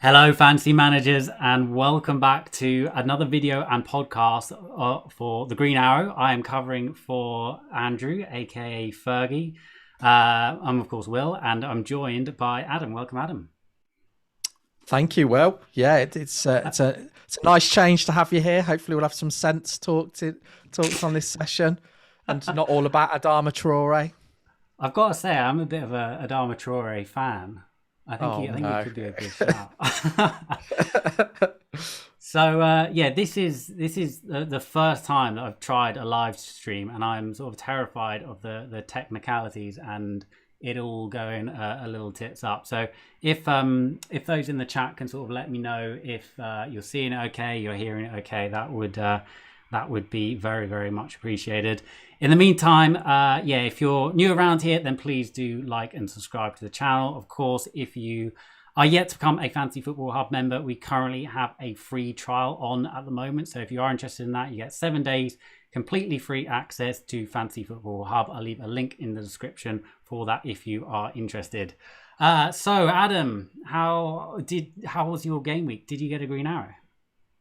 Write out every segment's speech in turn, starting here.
Hello, fantasy managers, and welcome back to another video and podcast for the Green Arrow. I am covering for Andrew, aka Fergie. I'm of course Will, and I'm joined by Adam. Welcome, Adam. Thank you, Will. Yeah, it's a nice change to have you here. Hopefully, we'll have some sense talked on this session, and not all about Adama Traore. I've got to say, I'm a bit of a Adama Traore fan. I think it could be a good shout. So this is the first time that I've tried a live stream, and I'm sort of terrified of the technicalities and it all going a little tits up. So if those in the chat can sort of let me know if you're seeing it okay, you're hearing it okay, that would be very, very much appreciated. In the meantime, if you're new around here, then please do like and subscribe to the channel. Of course, if you are yet to become a Fantasy Football Hub member, we currently have a free trial on at the moment. So if you are interested in that, you get 7 days completely free access to Fantasy Football Hub. I'll leave a link in the description for that if you are interested. So Adam, how was your game week? Did you get a green arrow?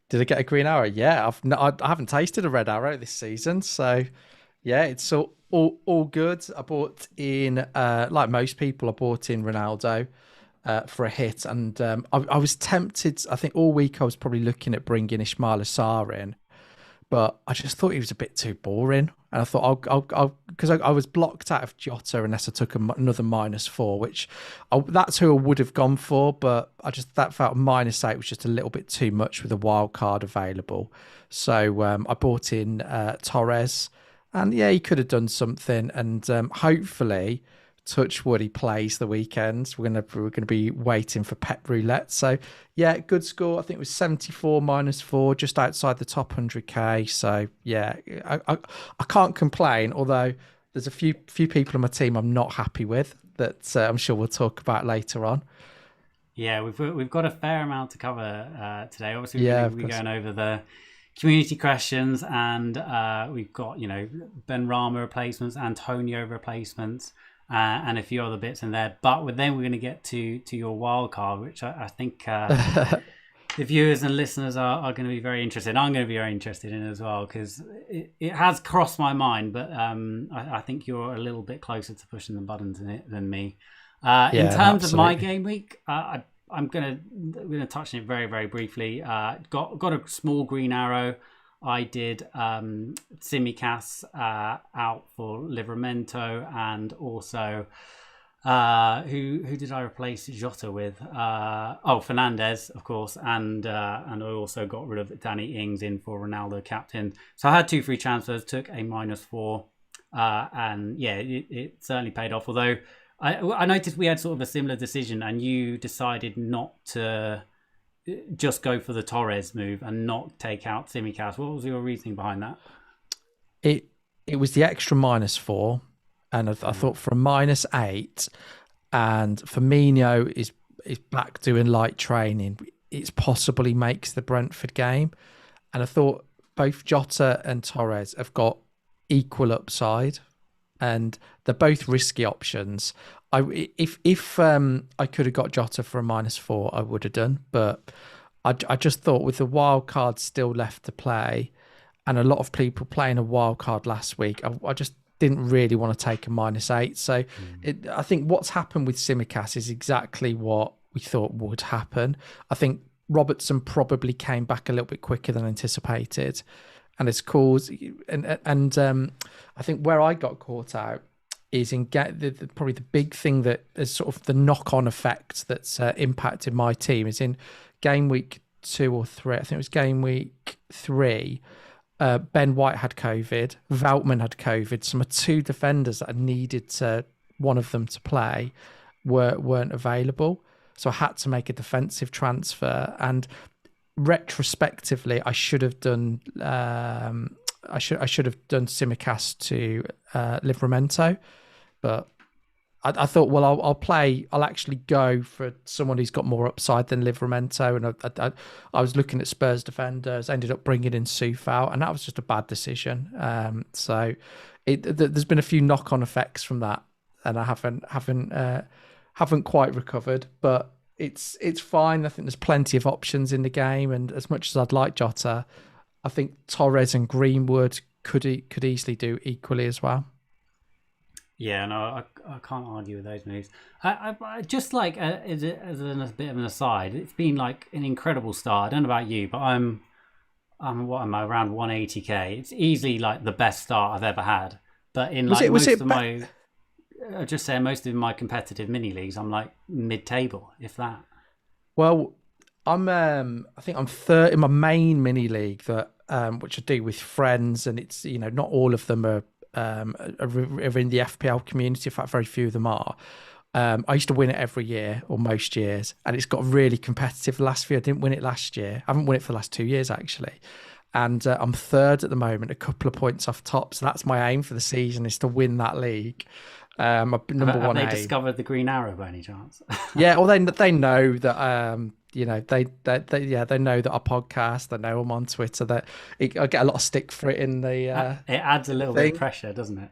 Did I get a green arrow? Yeah, I haven't tasted a red arrow this season, so yeah, it's all good. I bought in, like most people, I bought in Ronaldo for a hit, and I was tempted. I think all week I was probably looking at bringing Ismail Assar in, but I just thought he was a bit too boring, and I thought because I was blocked out of Jota unless I took another -4, which that's who I would have gone for, but that felt -8 was just a little bit too much with a wild card available. So I bought in Torres. And yeah, he could have done something, and hopefully, touch wood, he plays the weekend. We're gonna be waiting for Pep Roulette. So yeah, good score. I think it was 74 -4, just outside the top 100k. So yeah, I can't complain. Although there's a few people on my team I'm not happy with that I'm sure we'll talk about later on. Yeah, we've got a fair amount to cover today. Obviously, we're going over the community questions, and we've got Ben Rama replacements, Antonio replacements, and a few other bits in there. But then we're going to get to your wild card, which I think the viewers and listeners are going to be very interested. I'm going to be very interested in as well, because it has crossed my mind. But I think you're a little bit closer to pushing the buttons in it than me. In terms of my game week, I'm gonna touch on it very, very briefly. Got a small green arrow. I did Tsimikas out for Livramento, and also who did I replace Jota with? Fernandez, of course, and I also got rid of Danny Ings in for Ronaldo captain. So I had 2 free transfers, took a -4, and yeah, it certainly paid off. Although I noticed we had sort of a similar decision, and you decided not to just go for the Torres move and not take out Tsimikas. What was your reasoning behind that? It was the extra -4, and I thought for a -8, and Firmino is back doing light training, it's possible he makes the Brentford game, and I thought both Jota and Torres have got equal upside, and they're both risky options. If I could have got Jota for a -4, I would have done, but I just thought with the wild card still left to play, and a lot of people playing a wild card last week, I just didn't really want to take a -8. So I think what's happened with Tsimikas is exactly what we thought would happen. I think Robertson probably came back a little bit quicker than anticipated, and it's caused, and I think where I got caught out is in probably the big thing that is sort of the knock-on effect that's impacted my team is in game week 2 or 3. I think it was game week 3. Ben White had COVID, Veltman had COVID. So my 2 defenders that I needed one of them to play weren't available. So I had to make a defensive transfer, and retrospectively, I should have done Tsimikas to Livramento, but I thought, well, I'll actually go for someone who's got more upside than Livramento, and I was looking at Spurs defenders, ended up bringing in Soufal, and that was just a bad decision. So there's been a few knock-on effects from that, and I haven't quite recovered, but it's fine. I think there's plenty of options in the game, and as much as I'd like Jota, I think Torres and Greenwood could easily do equally as well. Yeah, no, I can't argue with those moves. I just like as a bit of an aside, it's been like an incredible start. I don't know about you, but I'm what am I, around 180k. It's easily like the best start I've ever had. But in like most of my my competitive mini leagues, I'm like mid-table, if that. Well, I think I'm third in my main mini league that which I do with friends, and it's not all of them are in the FPL community. In fact, very few of them are. I used to win it every year or most years, and it's got really competitive the last few. I didn't win it last year. I haven't won it for the last 2 years actually, and I'm third at the moment, a couple of points off top. So that's my aim for the season, is to win that league. My number one aim. Have they discovered the green arrow by any chance? Yeah, well, they know that they know that our podcast. They know I'm on Twitter. That I get a lot of stick for it in the. It adds a little bit of pressure, doesn't it?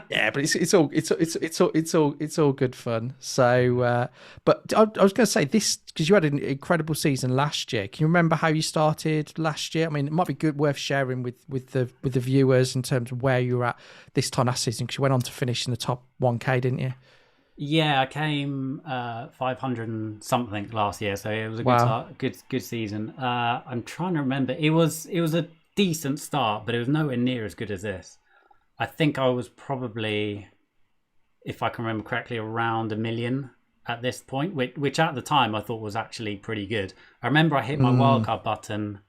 Yeah, but it's all good fun. So, but I was going to say this because you had an incredible season last year. Can you remember how you started last year? I mean, it might be worth sharing with the viewers in terms of where you were at this time last season, because you went on to finish in the top 1K, didn't you? Yeah, I came 500 and something last year, so it was a good season. I'm trying to remember. It was a decent start, but it was nowhere near as good as this. I think I was probably, if I can remember correctly, around 1 million at this point, which at the time I thought was actually pretty good. I remember I hit my wildcard button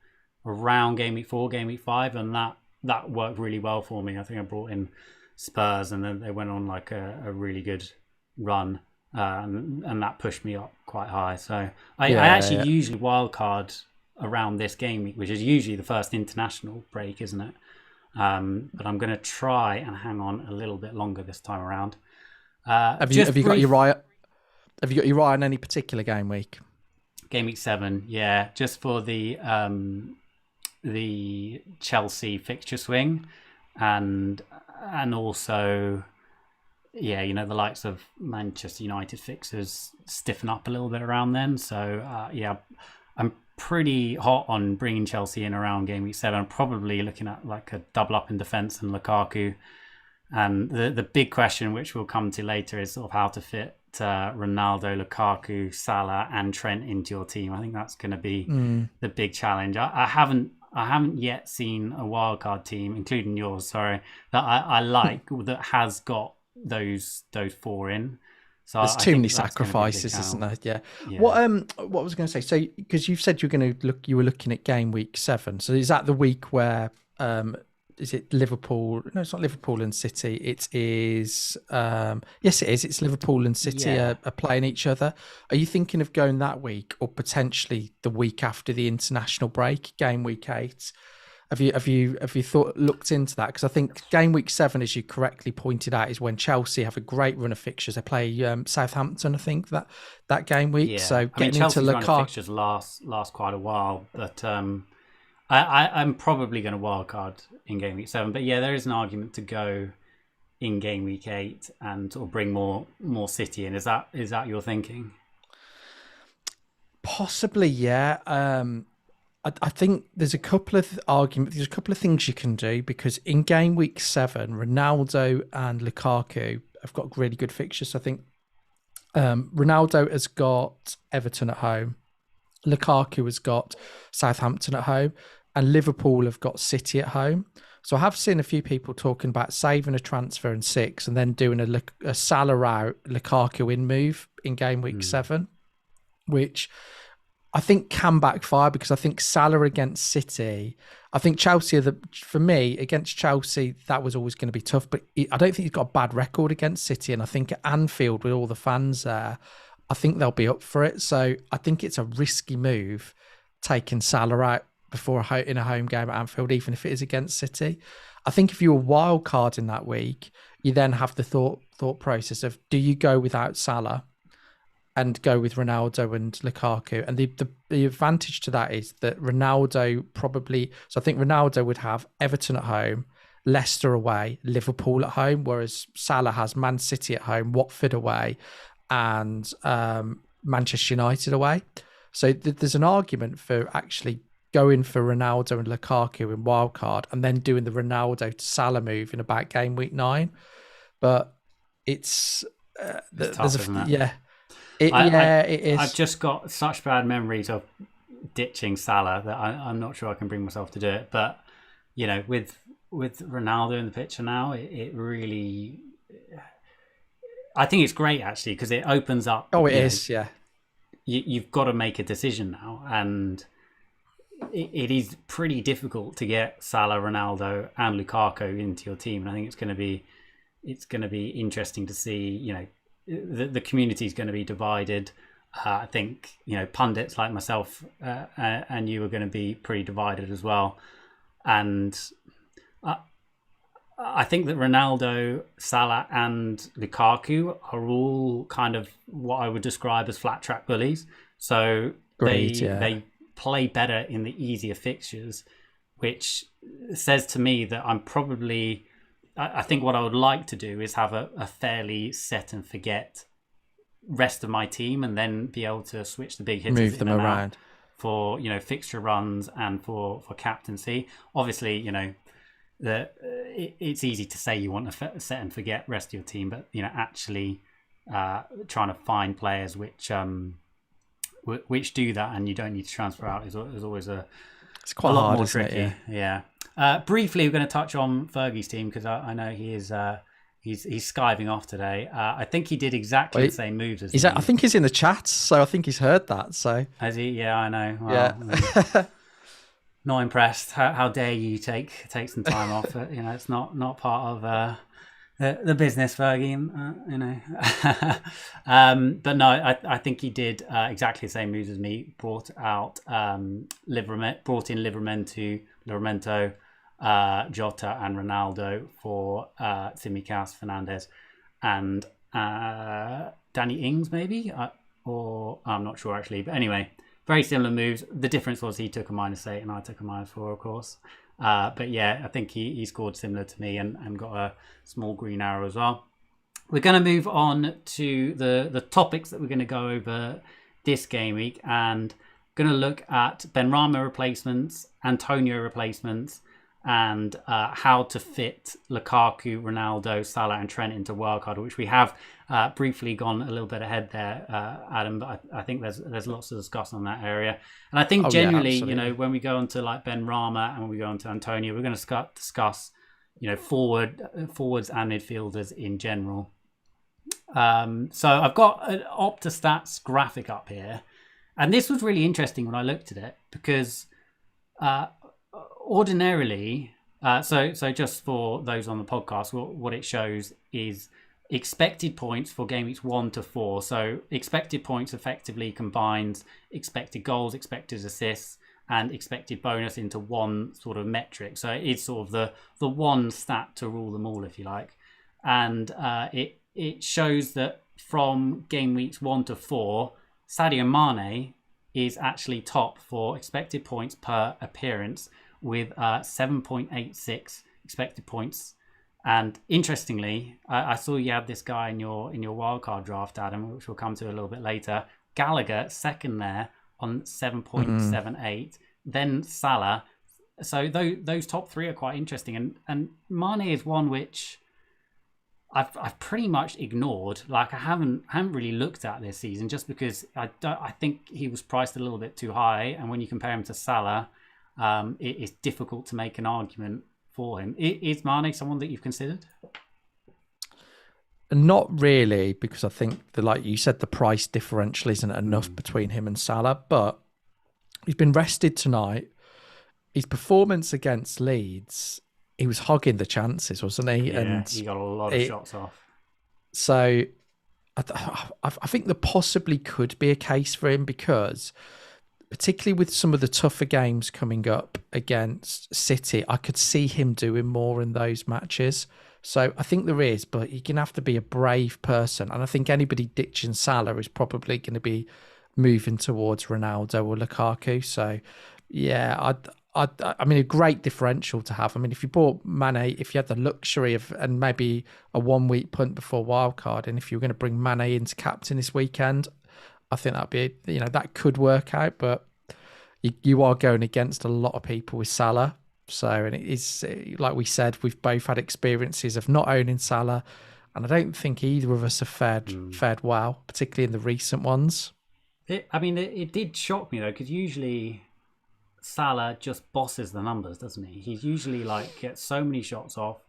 around Game Week 4, Game Week 5, and that worked really well for me. I think I brought in Spurs, and then they went on like a really good run, and that pushed me up quite high. So I actually usually wildcard around this game week, which is usually the first international break, isn't it? But I'm going to try and hang on a little bit longer this time around. Have you got your eye on any particular game week? Game week 7, yeah, just for the Chelsea fixture swing, and also, yeah, the likes of Manchester United fixers stiffen up a little bit around then. So yeah, I'm pretty hot on bringing Chelsea in around game week 7. I'm probably looking at like a double up in defence and Lukaku. And the big question, which we'll come to later, is sort of how to fit Ronaldo, Lukaku, Salah, and Trent into your team. I think that's going to be the big challenge. I haven't yet seen a wildcard team, including yours, that I like that has got those 4 in. So there's too many sacrifices, isn't there? Yeah. What was I going to say? So because you've said you were looking at game week 7. So is that the week where is it Liverpool? No, it's not Liverpool and City. It is. Yes, it is. It's Liverpool and City are playing each other. Are you thinking of going that week, or potentially the week after the international break, game week 8? Have you looked into that? Because I think game week 7, as you correctly pointed out, is when Chelsea have a great run of fixtures. They play Southampton, I think, that game week. Yeah. So getting into Lukaku, run of fixtures last quite a while, but I'm probably going to wildcard in game week 7. But yeah, there is an argument to go in game week 8 and sort of bring more City in. Is that your thinking? Possibly, yeah. I think there's a couple of arguments. There's a couple of things you can do, because in game week 7, Ronaldo and Lukaku have got really good fixtures. I think Ronaldo has got Everton at home, Lukaku has got Southampton at home, and Liverpool have got City at home. So I have seen a few people talking about saving a transfer in 6 and then doing a Salah out, Lukaku in move in game week 7, which I think can backfire, because I think Salah against City, I think Chelsea for me, against Chelsea, that was always going to be tough, but I don't think he's got a bad record against City, and I think at Anfield, with all the fans there, I think they'll be up for it. So I think it's a risky move taking Salah out in a home game at Anfield, even if it is against City. I think if you were wild carding that week, you then have the thought process of, do you go without Salah and go with Ronaldo and Lukaku? And the advantage to that is that Ronaldo so I think Ronaldo would have Everton at home, Leicester away, Liverpool at home, whereas Salah has Man City at home, Watford away, and Manchester United away. So there's an argument for actually going for Ronaldo and Lukaku in Wildcard and then doing the Ronaldo to Salah move in about game week 9. But it's tough, isn't it? Yeah. It is. I've just got such bad memories of ditching Salah that I'm not sure I can bring myself to do it. But, you know, with Ronaldo in the picture now, it really... I think it's great, actually, because it opens up... Oh, it is, yeah. You've got to make a decision now, and it is pretty difficult to get Salah, Ronaldo, and Lukaku into your team. And I think it's going to be interesting to see. You know, the community is going to be divided. I think, you know, pundits like myself and you are going to be pretty divided as well. And I think that Ronaldo, Salah, and Lukaku are all kind of what I would describe as flat track bullies. So they play better in the easier fixtures, which says to me that I'm probably... I think what I would like to do is have a fairly set and forget rest of my team, and then be able to switch the big hitters, move them around for, you know, fixture runs and for captaincy. Obviously, you know, it's easy to say you want to set and forget rest of your team, but, you know, actually trying to find players which do that and you don't need to transfer out is always it's quite a lot hard, more isn't tricky. it? Yeah. Briefly, we're going to touch on Fergie's team because I know he is he's skiving off today. I think he did exactly the same moves as me. I think he's in the chat, so I think he's heard that. So has he? Yeah, I know. Well, yeah. Not impressed. How dare you take some time off? You know, it's not part of the business, Fergie. You know, but no, I think he did exactly the same moves as me. Brought in Livramento, Jota, and Ronaldo for Tsimikas, Fernandes, and Danny Ings, maybe, or I'm not sure actually. But anyway, very similar moves. The difference was he took a -8 and I took a -4, of course. But yeah, I think he scored similar to me and got a small green arrow as well. We're going to move on to the topics that we're going to go over this game week, and going to look at Benrahma replacements, Antonio replacements, and how to fit Lukaku, Ronaldo, Salah, and Trent into Wildcard, which we have briefly gone a little bit ahead there, Adam. But I think there's lots to discuss on that area. And I think generally, you know, when we go on to like Benrahma and when we go on to Antonio, we're going to discuss, you know, forwards and midfielders in general. So I've got an OptaStats graphic up here, and this was really interesting when I looked at it because ordinarily, so just for those on the podcast, what it shows is expected points for game weeks 1 to 4. So expected points effectively combines expected goals, expected assists, and expected bonus into one sort of metric. So it's sort of the one stat to rule them all, if you like. And it shows that from game weeks 1 to 4, Sadio Mane is actually top for expected points per appearance with 7.86 expected points. And interestingly, I saw you had this guy in your wildcard draft, Adam, which we'll come to a little bit later. Gallagher second there on 7.78, then Salah. So those top three are quite interesting, and Mane is one which I've pretty much ignored. Like I haven't really looked at this season just because I think he was priced a little bit too high, and when you compare him to Salah, it's difficult to make an argument for him. Is Mane someone that you've considered? Not really, because I think like you said, the price differential isn't enough between him and Salah. But he's been rested tonight. His performance against Leeds, he was hogging the chances, wasn't he? Yeah, and he got a lot of shots off. So I think there possibly could be a case for him because, particularly with some of the tougher games coming up against City, I could see him doing more in those matches. So I think there is, but you're going to have to be a brave person. And I think anybody ditching Salah is probably going to be moving towards Ronaldo or Lukaku. So, yeah, I mean, a great differential to have. I mean, if you bought Mane, if you had the luxury of, and maybe a 1 week punt before wildcard, and if you were going to bring Mane into captain this weekend, I think that'd be, that could work out, but you are going against a lot of people with Salah. So, and it is, like we said, we've both had experiences of not owning Salah, and I don't think either of us have fared well, particularly in the recent ones. It did shock me though, because usually Salah just bosses the numbers, doesn't he? He's usually gets so many shots off.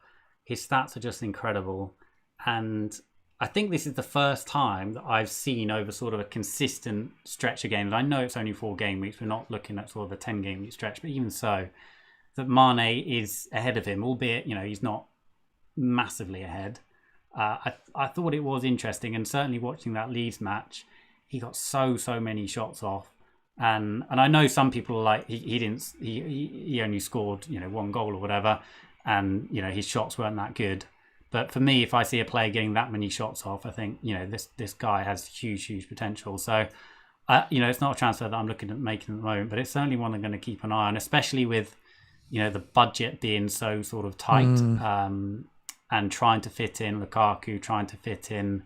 His stats are just incredible, and I think this is the first time that I've seen over sort of a consistent stretch of games. I know it's only 4 game weeks. We're not looking at sort of a 10 game week stretch, but even so, that Mane is ahead of him, albeit, he's not massively ahead. I thought it was interesting, and certainly watching that Leeds match, he got so many shots off. And I know some people are like, he only scored, 1 goal or whatever, and, his shots weren't that good. But for me, if I see a player getting that many shots off, I think, this guy has huge potential. So, it's not a transfer that I'm looking at making at the moment, but it's certainly one I'm going to keep an eye on, especially with, the budget being so sort of tight, and trying to fit in Lukaku, trying to fit in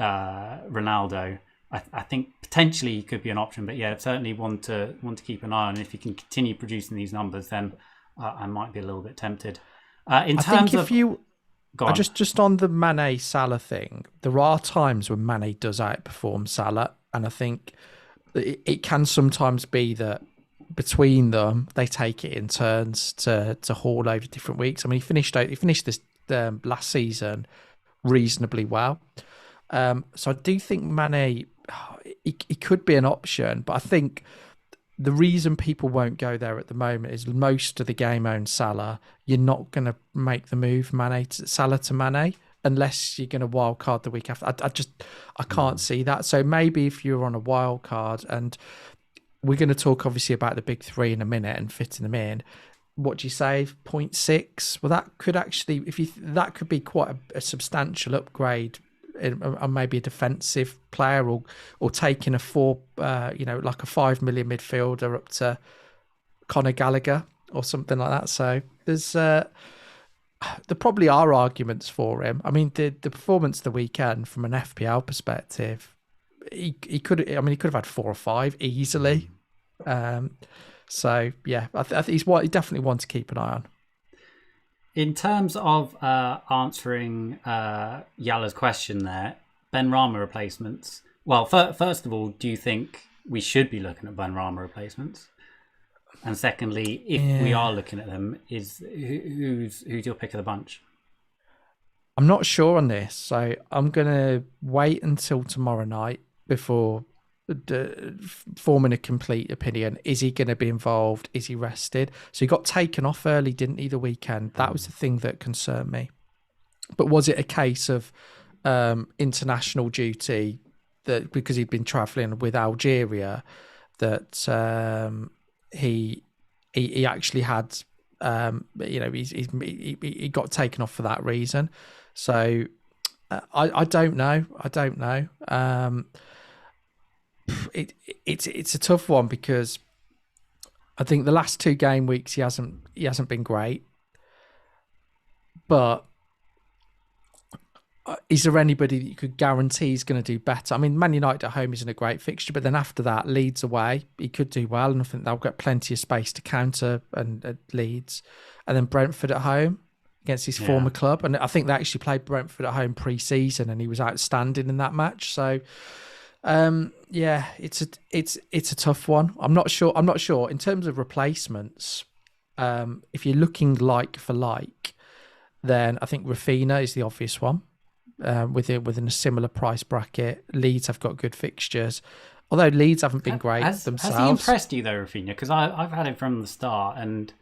Ronaldo. I think potentially he could be an option, but yeah, certainly want to keep an eye on. And if he can continue producing these numbers, then I might be a little bit tempted. Just on the Mane Salah thing, there are times when Mane does outperform Salah, and I think it can sometimes be that between them they take it in turns to haul over different weeks. I mean, he finished this last season reasonably well, so I do think Mane he could be an option, but I think the reason people won't go there at the moment is most of the game owns Salah. You're not going to make the move Salah to Mane unless you're going to wildcard the week after. I can't see that. So maybe if you're on a wildcard, and we're going to talk obviously about the big 3 in a minute and fitting them in. What do you say? 0.6? Well, that could actually, that could be quite a substantial upgrade. And maybe a defensive player, or taking a 4, like a 5 million midfielder up to Conor Gallagher or something like that. So there probably are arguments for him. I mean, the performance of the weekend from an FPL perspective, he could have had 4 or 5 easily. So yeah, I think he's definitely one to keep an eye on. In terms of answering Yala's question there, Benrahma replacements. Well, first of all, do you think we should be looking at Benrahma replacements? And secondly, if we are looking at them, who's your pick of the bunch? I'm not sure on this, so I'm going to wait until tomorrow night before forming a complete opinion. Is he going to be involved? Is he rested? So he got taken off early, didn't he, the weekend? That was the thing that concerned me. But was it a case of international duty, that because he'd been travelling with Algeria, that he actually had he got taken off for that reason? So I don't know. It's a tough one, because I think the last 2 game weeks he hasn't been great. But is there anybody that you could guarantee is going to do better? I mean, Man United at home isn't a great fixture, but then after that, Leeds away, he could do well, and I think they'll get plenty of space to counter and Leeds, and then Brentford at home against his former club, and I think they actually played Brentford at home pre-season, and he was outstanding in that match. So. It's a tough one. I'm not sure in terms of replacements. If you're looking like for like, then I think Rafinha is the obvious one. Within a similar price bracket, Leeds have got good fixtures, although Leeds haven't been great themselves. Has he impressed you though, Rafinha? Because I've had him from the start, and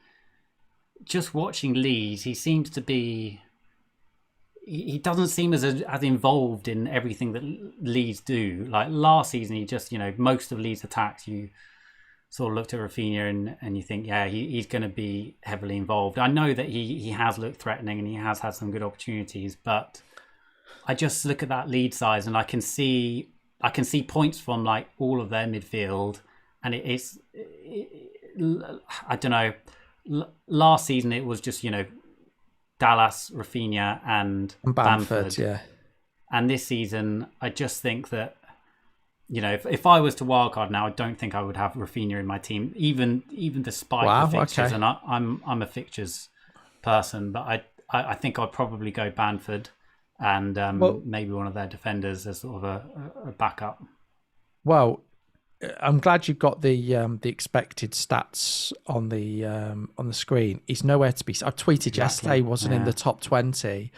just watching Leeds, he seems to be. He doesn't seem as involved in everything that Leeds do. Like last season, he just, most of Leeds' attacks, you sort of looked at Rafinha and you think, yeah, he's going to be heavily involved. I know that he has looked threatening and he has had some good opportunities, but I just look at that Leeds size and I can see points from like all of their midfield, and I don't know. Last season it was just Dallas, Rafinha, and Bamford. Yeah. And this season, I just think that if I was to wildcard now, I don't think I would have Rafinha in my team, even despite the fixtures. Okay. And I'm a fixtures person, but I think I'd probably go Bamford and maybe one of their defenders as sort of a backup. Well, I'm glad you've got the expected stats on the screen. He's nowhere to be. I tweeted yesterday he wasn't in the top 20.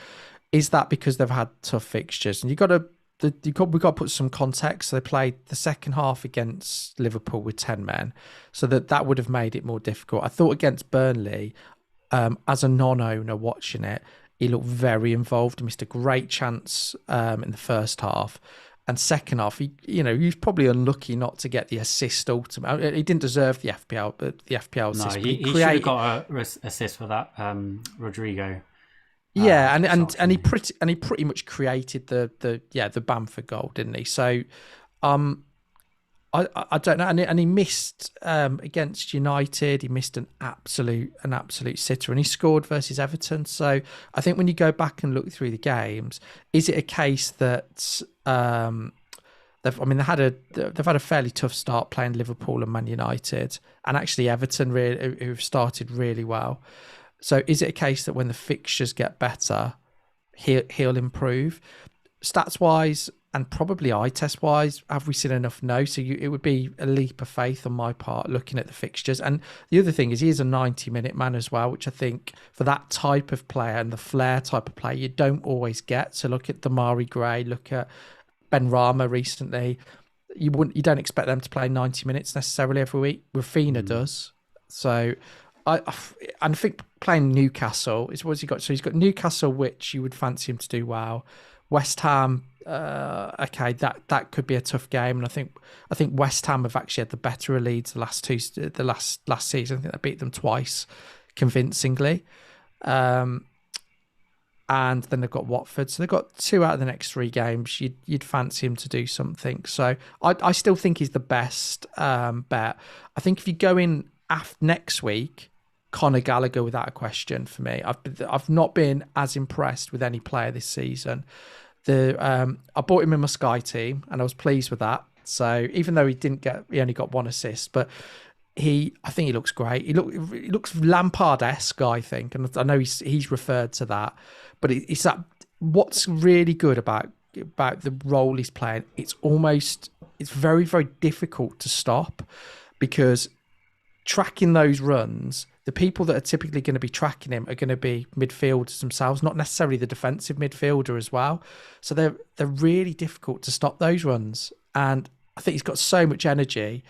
Is that because they've had tough fixtures? And we've got to put some context. So they played the second half against Liverpool with 10 men, so that would have made it more difficult. I thought against Burnley, as a non-owner watching it, he looked very involved. He missed a great chance in the first half. And second half, he was probably unlucky not to get the assist ultimate. He didn't deserve the FPL, but the FPL assist. No, he should have got an assist for that, Rodrigo. Yeah, and he pretty much created the Bamford goal, didn't he? So, I don't know, and he missed against United. He missed an absolute sitter, and he scored versus Everton. So I think when you go back and look through the games, is it a case that they've had a fairly tough start playing Liverpool and Man United, and actually Everton who've started really well. So is it a case that when the fixtures get better, he'll improve? Stats wise and probably eye test wise, have we seen enough? No. So it would be a leap of faith on my part looking at the fixtures. And the other thing is he is a 90-minute man as well, which I think for that type of player and the flair type of player, you don't always get. So look at Damari Gray, look at Ben Rama recently. You don't expect them to play 90 minutes necessarily every week. Rafinha does. So I think playing Newcastle is what's he got. So he's got Newcastle, which you would fancy him to do well. West Ham, okay, that could be a tough game, and I think West Ham have actually had the better of Leeds the last season. I think they beat them twice convincingly, and then they've got Watford, so they've got 2 out of the next 3 games. You'd fancy him to do something. So I still think he's the best bet. I think if you go in next week, Conor Gallagher without a question for me. I've not been as impressed with any player this season. I bought him in my Sky team and I was pleased with that. So even though he only got 1 assist, but I think he looks great. He looks Lampard-esque, I think, and I know he's referred to that. But it's that what's really good about the role he's playing. It's very, very difficult to stop, because tracking those runs, the people that are typically going to be tracking him are going to be midfielders themselves, not necessarily the defensive midfielder as well. So they're really difficult to stop those runs. And I think he's got so much energy,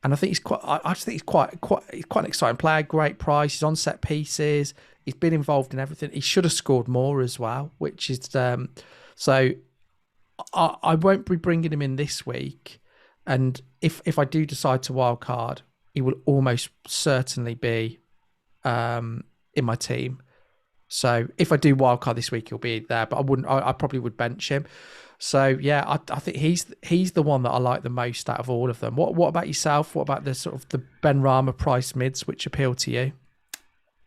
and I think I just think he's quite an exciting player. Great price. He's on set pieces. He's been involved in everything. He should have scored more as well, which is so. I won't be bringing him in this week, and if I do decide to wildcard, he will almost certainly be in my team. So if I do wildcard this week, he'll be there, but I probably would bench him. So yeah, I think he's the one that I like the most out of all of them. What about yourself? What about the sort of the Ben Rama price mids which appeal to you?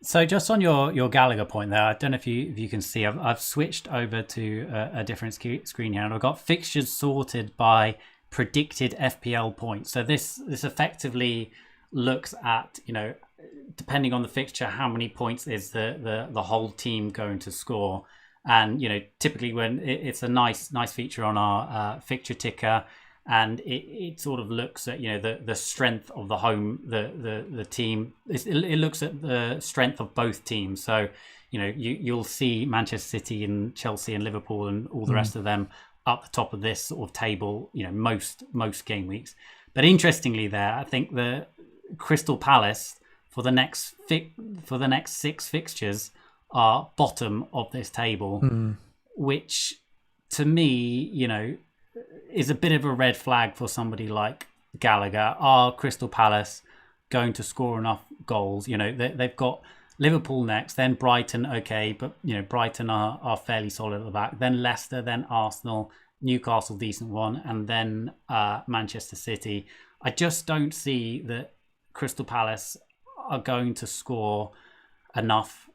So just on your Gallagher point there, I don't know if you can see, I've switched over to a different screen here, and I've got fixtures sorted by predicted FPL points. So this effectively looks at, depending on the fixture, how many points is the whole team going to score. And typically when it's a nice feature on our fixture ticker, and it sort of looks at the strength of the home the team. It looks at the strength of both teams. So you'll see Manchester City and Chelsea and Liverpool and all the rest of them up the top of this sort of table, most game weeks. But interestingly, there, I think the Crystal Palace for the next 6 fixtures are bottom of this table, which to me, is a bit of a red flag for somebody like Gallagher. Are Crystal Palace going to score enough goals? They've got Liverpool next, then Brighton, okay, but Brighton are fairly solid at the back. Then Leicester, then Arsenal, Newcastle, decent one, and then Manchester City. I just don't see that Crystal Palace are going to score enough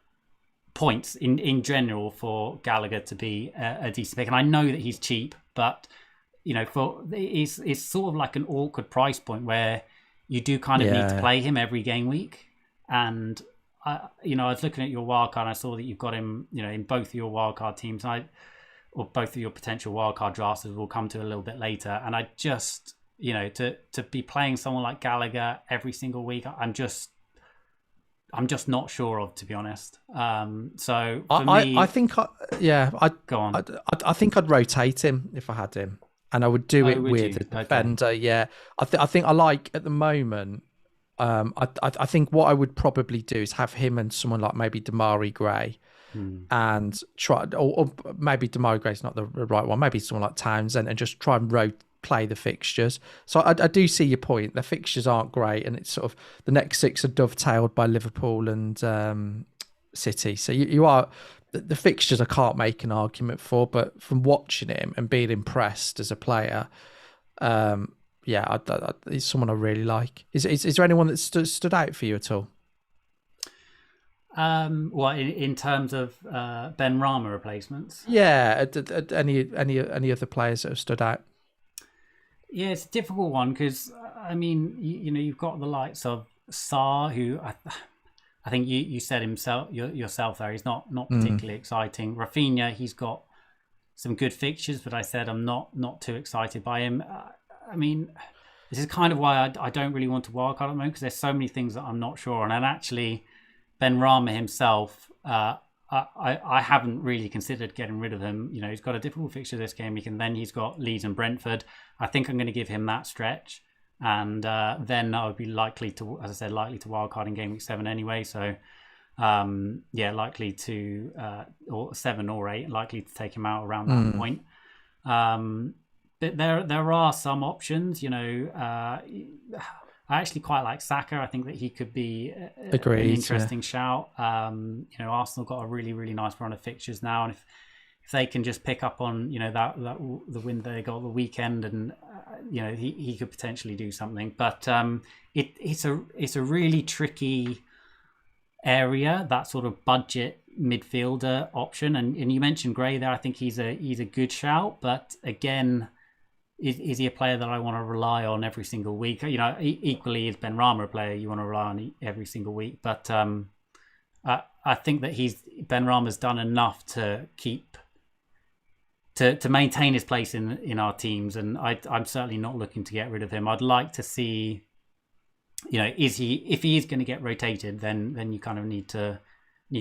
points in general for Gallagher to be a decent pick. And I know that he's cheap, but it's sort of like an awkward price point where you do kind of need to play him every game week. And I was looking at your wildcard and I saw that you've got him, in both of your wildcard teams, or both of your potential wildcard drafts, as we'll come to a little bit later. And I just, to be playing someone like Gallagher every single week, I'm just not sure of, to be honest. So for me, I think, go on. I think I'd rotate him if I had him, and I would do it with a defender. Okay. Yeah, I think I like at the moment. I think what I would probably do is have him and someone like maybe Damari Gray, and try, or maybe Damari Gray's not the right one. Maybe someone like Townsend, and just try and play the fixtures. So I do see your point. The fixtures aren't great, and it's sort of the next 6 are dovetailed by Liverpool and City. So you are the fixtures I can't make an argument for, but from watching him and being impressed as a player, he's someone I really like. Is there anyone that stood out for you at all? Well, in terms of Ben Rama replacements? Yeah, any other players that have stood out? Yeah, it's a difficult one because, I mean, you've got the likes of Sarr, who I think you said yourself there, he's not particularly exciting. Rafinha, he's got some good fixtures, but I said I'm not too excited by him. I mean, this is kind of why I don't really want to wildcard at the moment, because there's so many things that I'm not sure on. And actually, Ben Rama himself, I haven't really considered getting rid of him. He's got a difficult fixture this game week, and then he's got Leeds and Brentford. I think I'm going to give him that stretch, and then I would be likely to wildcard in game week 7 anyway. So, likely to or 7 or 8, likely to take him out around that point. But there are some options. I actually quite like Saka. I think that he could be an interesting shout. Arsenal got a really, really nice run of fixtures now, and if they can just pick up on that the win they got the weekend, and he could potentially do something. But it's a really tricky area, that sort of budget midfielder option. And you mentioned Gray there. I think he's a good shout, but again, is he a player that I want to rely on every single week? Equally, is Ben Rama a player you want to rely on every single week? But I think that Ben Rama's done enough to to maintain his place in our teams, and I'm certainly not looking to get rid of him. I'd like to see, if he is going to get rotated, then you kind of need to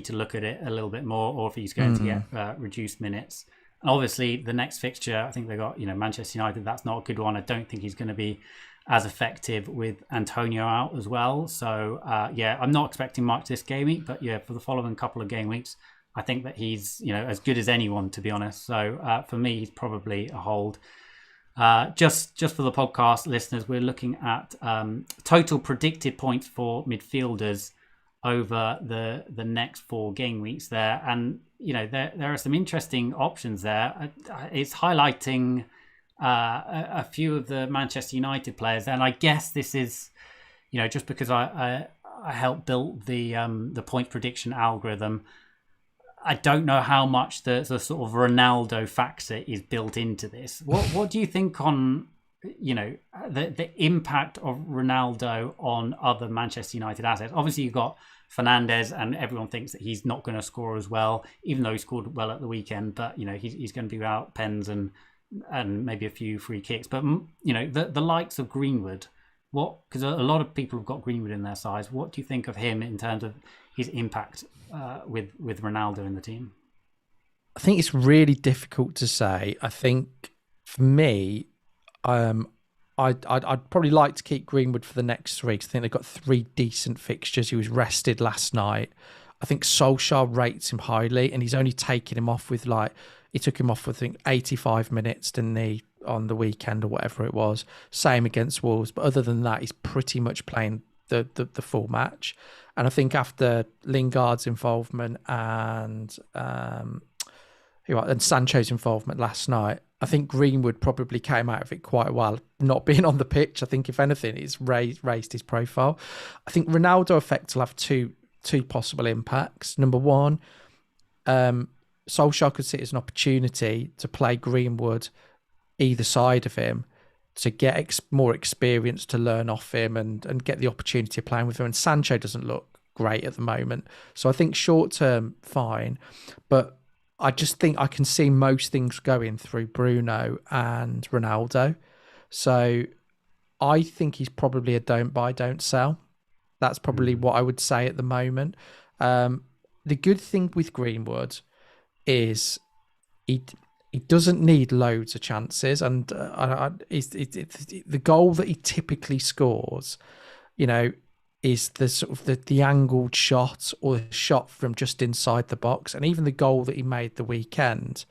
look at it a little bit more, or if he's going to get reduced minutes. Obviously, the next fixture, I think they got, Manchester United. That's not a good one. I don't think he's going to be as effective with Antonio out as well. So, I'm not expecting much this game week. But, for the following couple of game weeks, I think that he's, as good as anyone, to be honest. So, for me, he's probably a hold. Just for the podcast listeners, we're looking at total predicted points for midfielders over the next 4 game weeks there. And there are some interesting options there. It's highlighting a few of the Manchester United players, and I guess this is, just because I helped build the point prediction algorithm. I don't know how much the sort of Ronaldo factor is built into this. What do you think on the impact of Ronaldo on other Manchester United assets? Obviously, you've got Fernandes, and everyone thinks that he's not going to score as well, even though he scored well at the weekend. But he's going to be without pens and maybe a few free kicks. But the likes of Greenwood, because a lot of people have got Greenwood in their sides. What do you think of him in terms of his impact with Ronaldo in the team? I think it's really difficult to say. I think for me, I'd probably like to keep Greenwood for the next 3, because I think they've got 3 decent fixtures. He was rested last night. I think Solskjaer rates him highly, and he's only taken him off with he took him off with, I think, 85 minutes, didn't he, on the weekend or whatever it was. Same against Wolves. But other than that, he's pretty much playing the full match. And I think after Lingard's involvement and Sancho's involvement last night, I think Greenwood probably came out of it quite well, not being on the pitch. I think, if anything, it's raised his profile. I think Ronaldo effect will have two possible impacts. Number one, Solskjaer could see it as an opportunity to play Greenwood either side of him to get more experience to learn off him and get the opportunity of playing with him. And Sancho doesn't look great at the moment. So I think short term, fine. But I just think I can see most things going through Bruno and Ronaldo. So I think he's probably a don't buy, don't sell. That's probably what I would say at the moment. The good thing with Greenwood is he doesn't need loads of chances, and the goal that he typically scores, is the sort of the angled shot or the shot from just inside the box, and even the goal that he made the weekend,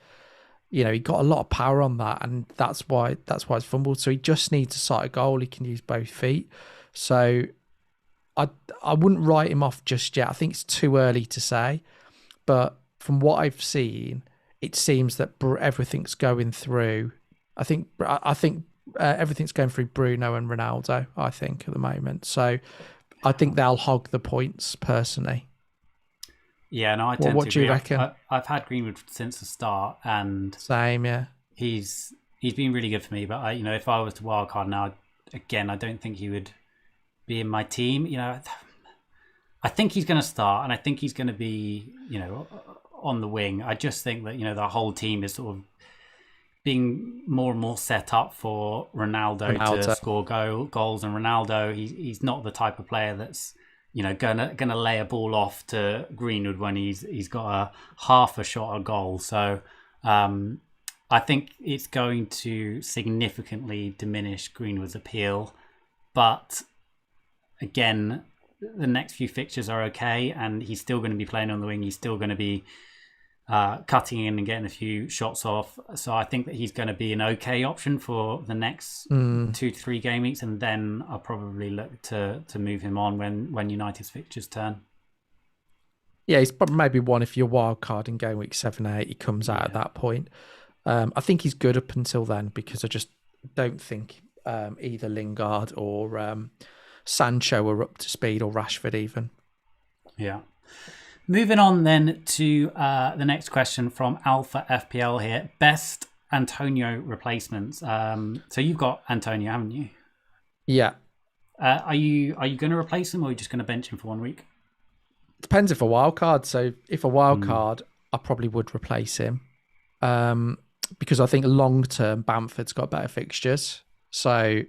he got a lot of power on that, and that's why it's fumbled. So he just needs a sight of goal. He can use both feet. So I wouldn't write him off just yet. I think it's too early to say, but from what I've seen, it seems that everything's going through. I think everything's going through Bruno and Ronaldo, I think, at the moment. So I think they'll hog the points personally. Yeah, no, I tend to what do you reckon? I've had Greenwood since the start, and same, yeah. He's been really good for me. But if I was to wildcard now, again, I don't think he would be in my team. I think he's going to start, and I think he's going to be, on the wing. I just think that the whole team is sort of being more and more set up for Ronaldo. To score goals, and Ronaldo, he's not the type of player that's gonna lay a ball off to Greenwood when he's got a half a shot a goal. So I think it's going to significantly diminish Greenwood's appeal, but again, the next few fixtures are okay, and he's still going to be playing on the wing. He's still going to be cutting in and getting a few shots off. So I think that he's going to be an okay option for the next 2 to 3 game weeks, and then I'll probably look to move him on when United's fixtures turn. Yeah, he's probably maybe one if you're wild card in game week 7 or 8, he comes out at that point. I think he's good up until then, because I just don't think either Lingard or Sancho are up to speed, or Rashford even. Yeah. Moving on then to the next question from Alpha FPL here. Best Antonio replacements. So you've got Antonio, haven't you? Yeah. Are you going to replace him, or are you just going to bench him for 1 week? Depends if a wild card. So if a wild card, I probably would replace him. Because I think long term Bamford's got better fixtures. So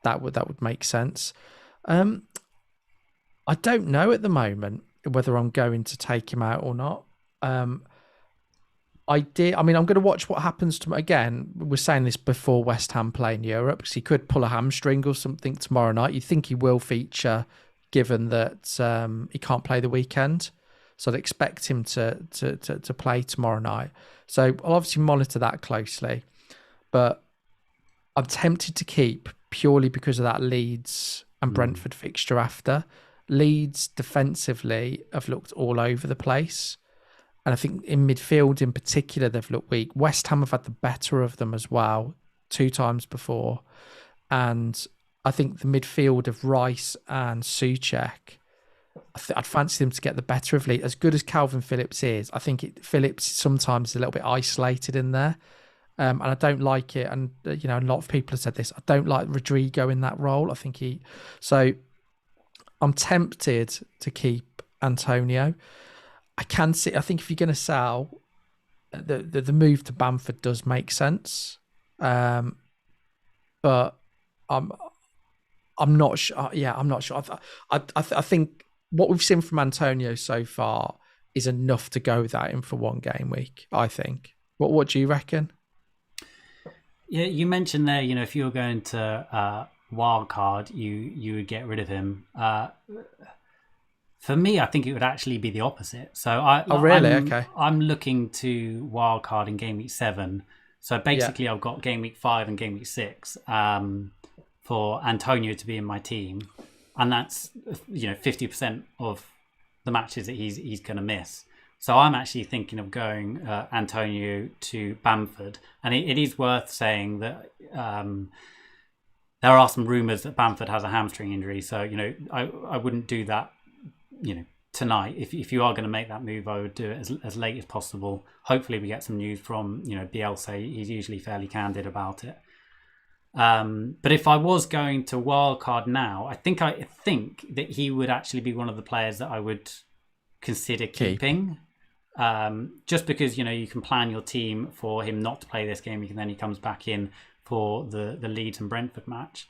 that would make sense. I don't know at the moment whether I'm going to take him out or not. I'm going to watch what happens to him. Again, we're saying this before West Ham play in Europe, because he could pull a hamstring or something tomorrow night. You think he will feature, given that he can't play the weekend. So I'd expect him to play tomorrow night. So I'll obviously monitor that closely. But I'm tempted to keep, purely because of that Leeds and Brentford fixture after. Leeds defensively have looked all over the place. And I think in midfield in particular, they've looked weak. West Ham have had the better of them as well, 2 times before. And I think the midfield of Rice and Souček, I'd fancy them to get the better of Leeds. As good as Calvin Phillips is, I think Phillips sometimes is a little bit isolated in there. And I don't like it. And, a lot of people have said this. I don't like Rodrigo in that role. I think so I'm tempted to keep Antonio. I think if you're going to sell, the move to Bamford does make sense. But I'm not sure. Yeah, I'm not sure. I think what we've seen from Antonio so far is enough to go without him for 1 game week, I think. What do you reckon? Yeah, you mentioned there, if you were going to wildcard, you would get rid of him. For me, I think it would actually be the opposite. So Okay. I'm looking to wildcard in game week 7. So basically, I've got game week 5 and game week 6 for Antonio to be in my team, and that's 50% of the matches that he's going to miss. So I'm actually thinking of going Antonio to Bamford. And it is worth saying that there are some rumours that Bamford has a hamstring injury. So, I wouldn't do that, tonight. If you are going to make that move, I would do it as late as possible. Hopefully we get some news from, Bielsa. He's usually fairly candid about it. But if I was going to wildcard now, I think that he would actually be one of the players that I would consider keeping. Just because, you can plan your team for him not to play this game, then he comes back in for the Leeds and Brentford match.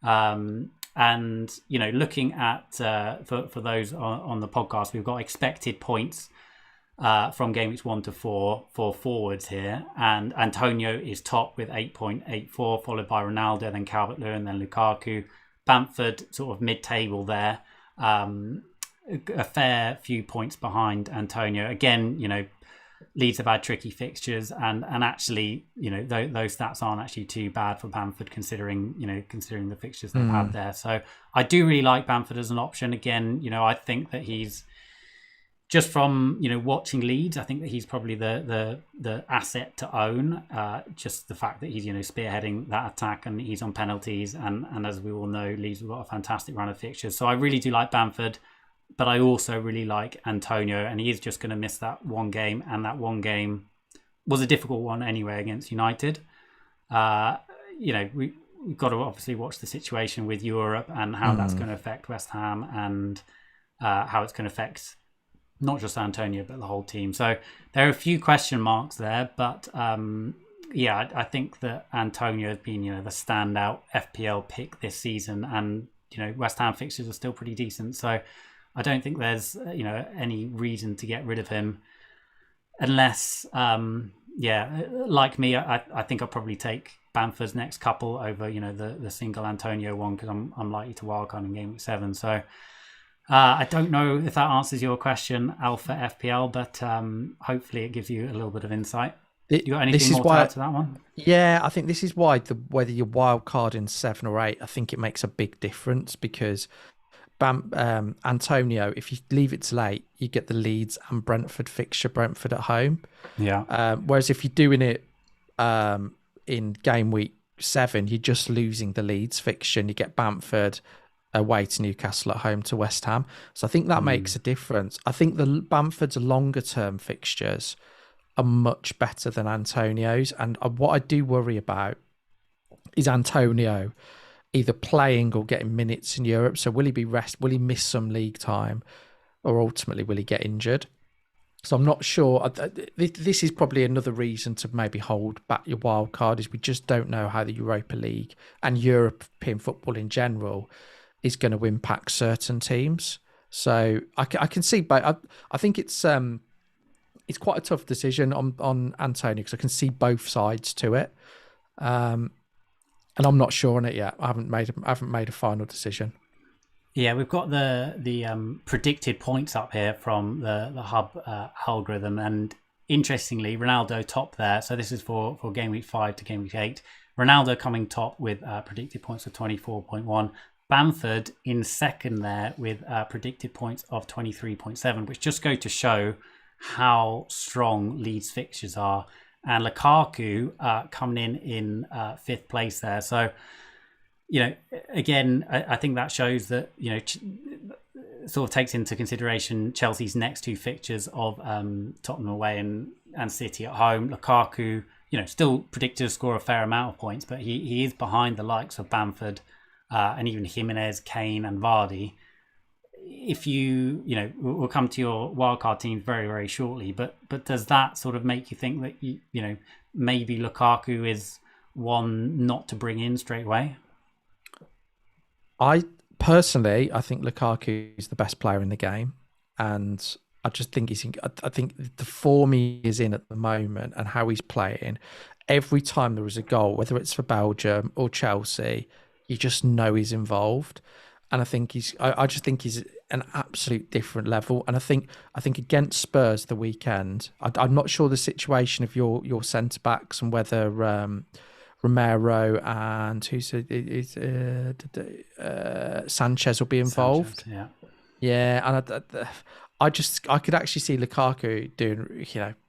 And, looking at, for those on the podcast, we've got expected points from game weeks 1 to 4 for forwards here. And Antonio is top with 8.84, followed by Ronaldo, then Calvert-Lewin, then Lukaku. Bamford sort of mid-table there. A fair few points behind Antonio. Again, Leeds have had tricky fixtures, and actually, those stats aren't actually too bad for Bamford considering the fixtures they've had there. So I do really like Bamford as an option. Again, I think that he's just from watching Leeds, I think that he's probably the asset to own. Just the fact that he's spearheading that attack, and he's on penalties, and as we all know, Leeds have got a fantastic run of fixtures. So I really do like Bamford. But I also really like Antonio, and he is just going to miss that one game, and that one game was a difficult one anyway against United. We've got to obviously watch the situation with Europe and how that's going to affect West Ham, and how it's going to affect not just Antonio but the whole team. So there are a few question marks there, but I think that Antonio has been the standout FPL pick this season, and West Ham fixtures are still pretty decent. So I don't think there's any reason to get rid of him, unless like me, I think I'll probably take Bamford's next couple over the single Antonio one, because I'm likely to wildcard in game week 7. So I don't know if that answers your question, Alpha FPL, but hopefully it gives you a little bit of insight. You got anything more to add to that one? Yeah, I think this is why whether you're wildcarding 7 or 8, I think it makes a big difference, because Antonio, if you leave it to late, you get the Leeds and Brentford fixture, Brentford at home. Yeah. Whereas if you're doing it in game week 7, you're just losing the Leeds fixture, and you get Bamford away to Newcastle, at home to West Ham. So I think that makes a difference. I think the Bamford's longer term fixtures are much better than Antonio's, and what I do worry about is Antonio either playing or getting minutes in Europe. So will he be will he miss some league time, or ultimately will he get injured? So I'm not sure. This is probably another reason to maybe hold back your wild card, is we just don't know how the Europa League and European football in general is going to impact certain teams. So I can see, but I think it's quite a tough decision on Antonio, because I can see both sides to it. And I'm not sure on it yet. I haven't made a final decision. Yeah, we've got the predicted points up here from the Hub algorithm, and interestingly, Ronaldo top there. So this is for game week 5 to game week 8. Ronaldo coming top with predicted points of 24.1. Bamford in second there with predicted points of 23.7, which just go to show how strong Leeds fixtures are. And Lukaku coming in 5th place there. So, again, I think that shows that, sort of takes into consideration Chelsea's next 2 fixtures of Tottenham away and City at home. Lukaku, still predicted to score a fair amount of points, but he is behind the likes of Bamford and even Jimenez, Kane and Vardy. If we'll come to your wildcard teams very, very shortly, but does that sort of make you think that maybe Lukaku is one not to bring in straight away? I think Lukaku is the best player in the game, and I just think I think the form he is in at the moment and how he's playing, every time there is a goal, whether it's for Belgium or Chelsea, you just know he's involved. And I just think he's an absolute different level. And I think against Spurs the weekend, I'm not sure the situation of your centre backs and whether Romero and Sanchez will be involved. Sanchez, yeah. And I could actually see Lukaku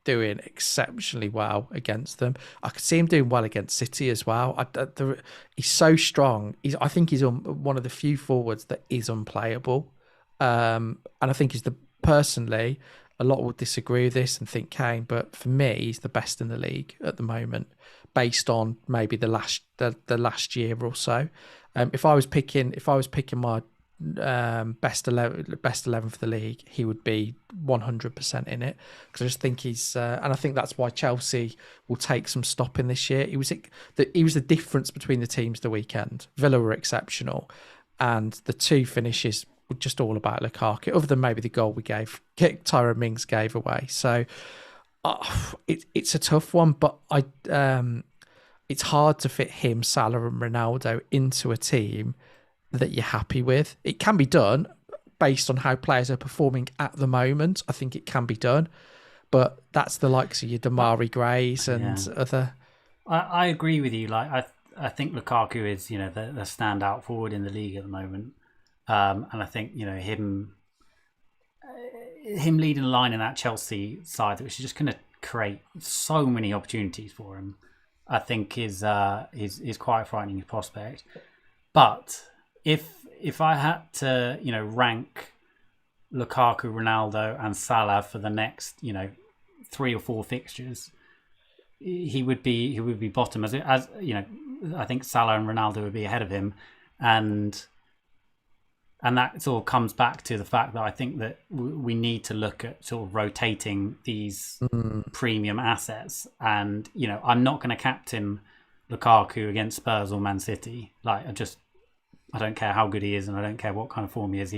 doing exceptionally well against them. I could see him doing well against City as well. He's so strong. I think he's one of the few forwards that is unplayable. And I think he's personally, a lot will disagree with this and think Kane, but for me, he's the best in the league at the moment, based on maybe the last year or so. If I was picking my best 11 for the league, he would be 100% in it, because I just think he's and I think that's why Chelsea will take some stopping this year. He was the difference between the teams the weekend. Villa were exceptional, and the two finishes were just all about Lukaku, other than maybe the goal Tyrone Mings gave away. So it's a tough one, but it's hard to fit him, Salah and Ronaldo into a team that you're happy with. It can be done based on how players are performing at the moment. I think it can be done, but that's the likes of your Damari Grays and other. I agree with you. Like I think Lukaku is the standout forward in the league at the moment, and I think him leading the line in that Chelsea side, which is just going to create so many opportunities for him, I think is quite a frightening prospect. But if I had to rank Lukaku, Ronaldo, and Salah for the next 3 or 4 fixtures, he would be bottom. As I think Salah and Ronaldo would be ahead of him, and that sort of comes back to the fact that I think that we need to look at sort of rotating these premium assets. And I'm not going to captain Lukaku against Spurs or Man City. Like I don't care how good he is, and I don't care what kind of form he is.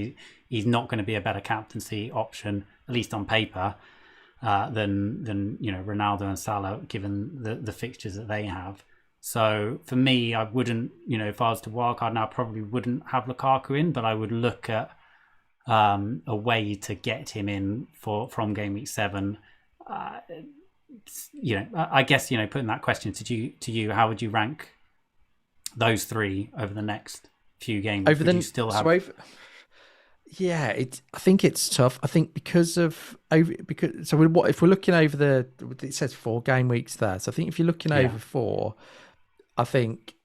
He's not going to be a better captaincy option, at least on paper, than Ronaldo and Salah, given the fixtures that they have. So for me, I wouldn't, if I was to wildcard now, I probably wouldn't have Lukaku in, but I would look at a way to get him in from game week 7. I guess putting that question to you, how would you rank those 3 over the next few games? I think it's tough. I think because if we're looking over it says 4 game weeks there. So I think if you're looking over 4, I think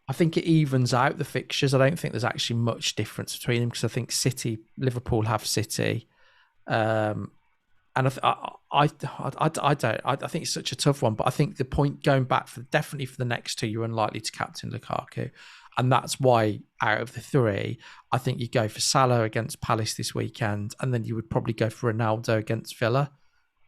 it evens out the fixtures. I don't think there's actually much difference between them, because I think Liverpool have City, and I think it's such a tough one. But I think the point going back definitely for the next 2, you're unlikely to captain Lukaku. And that's why out of the 3, I think you go for Salah against Palace this weekend, and then you would probably go for Ronaldo against Villa.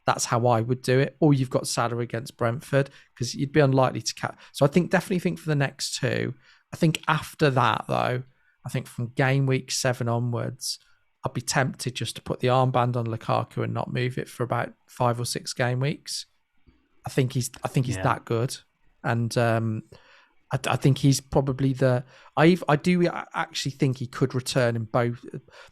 That's how I would do it. Or you've got Salah against Brentford, because you'd be unlikely to cap. So I definitely think for the next 2. I think after that, though, I think from game week 7 onwards, I'd be tempted just to put the armband on Lukaku and not move it for about 5 or 6 game weeks. I think he's that good, and I think he's probably I do actually think he could return in both.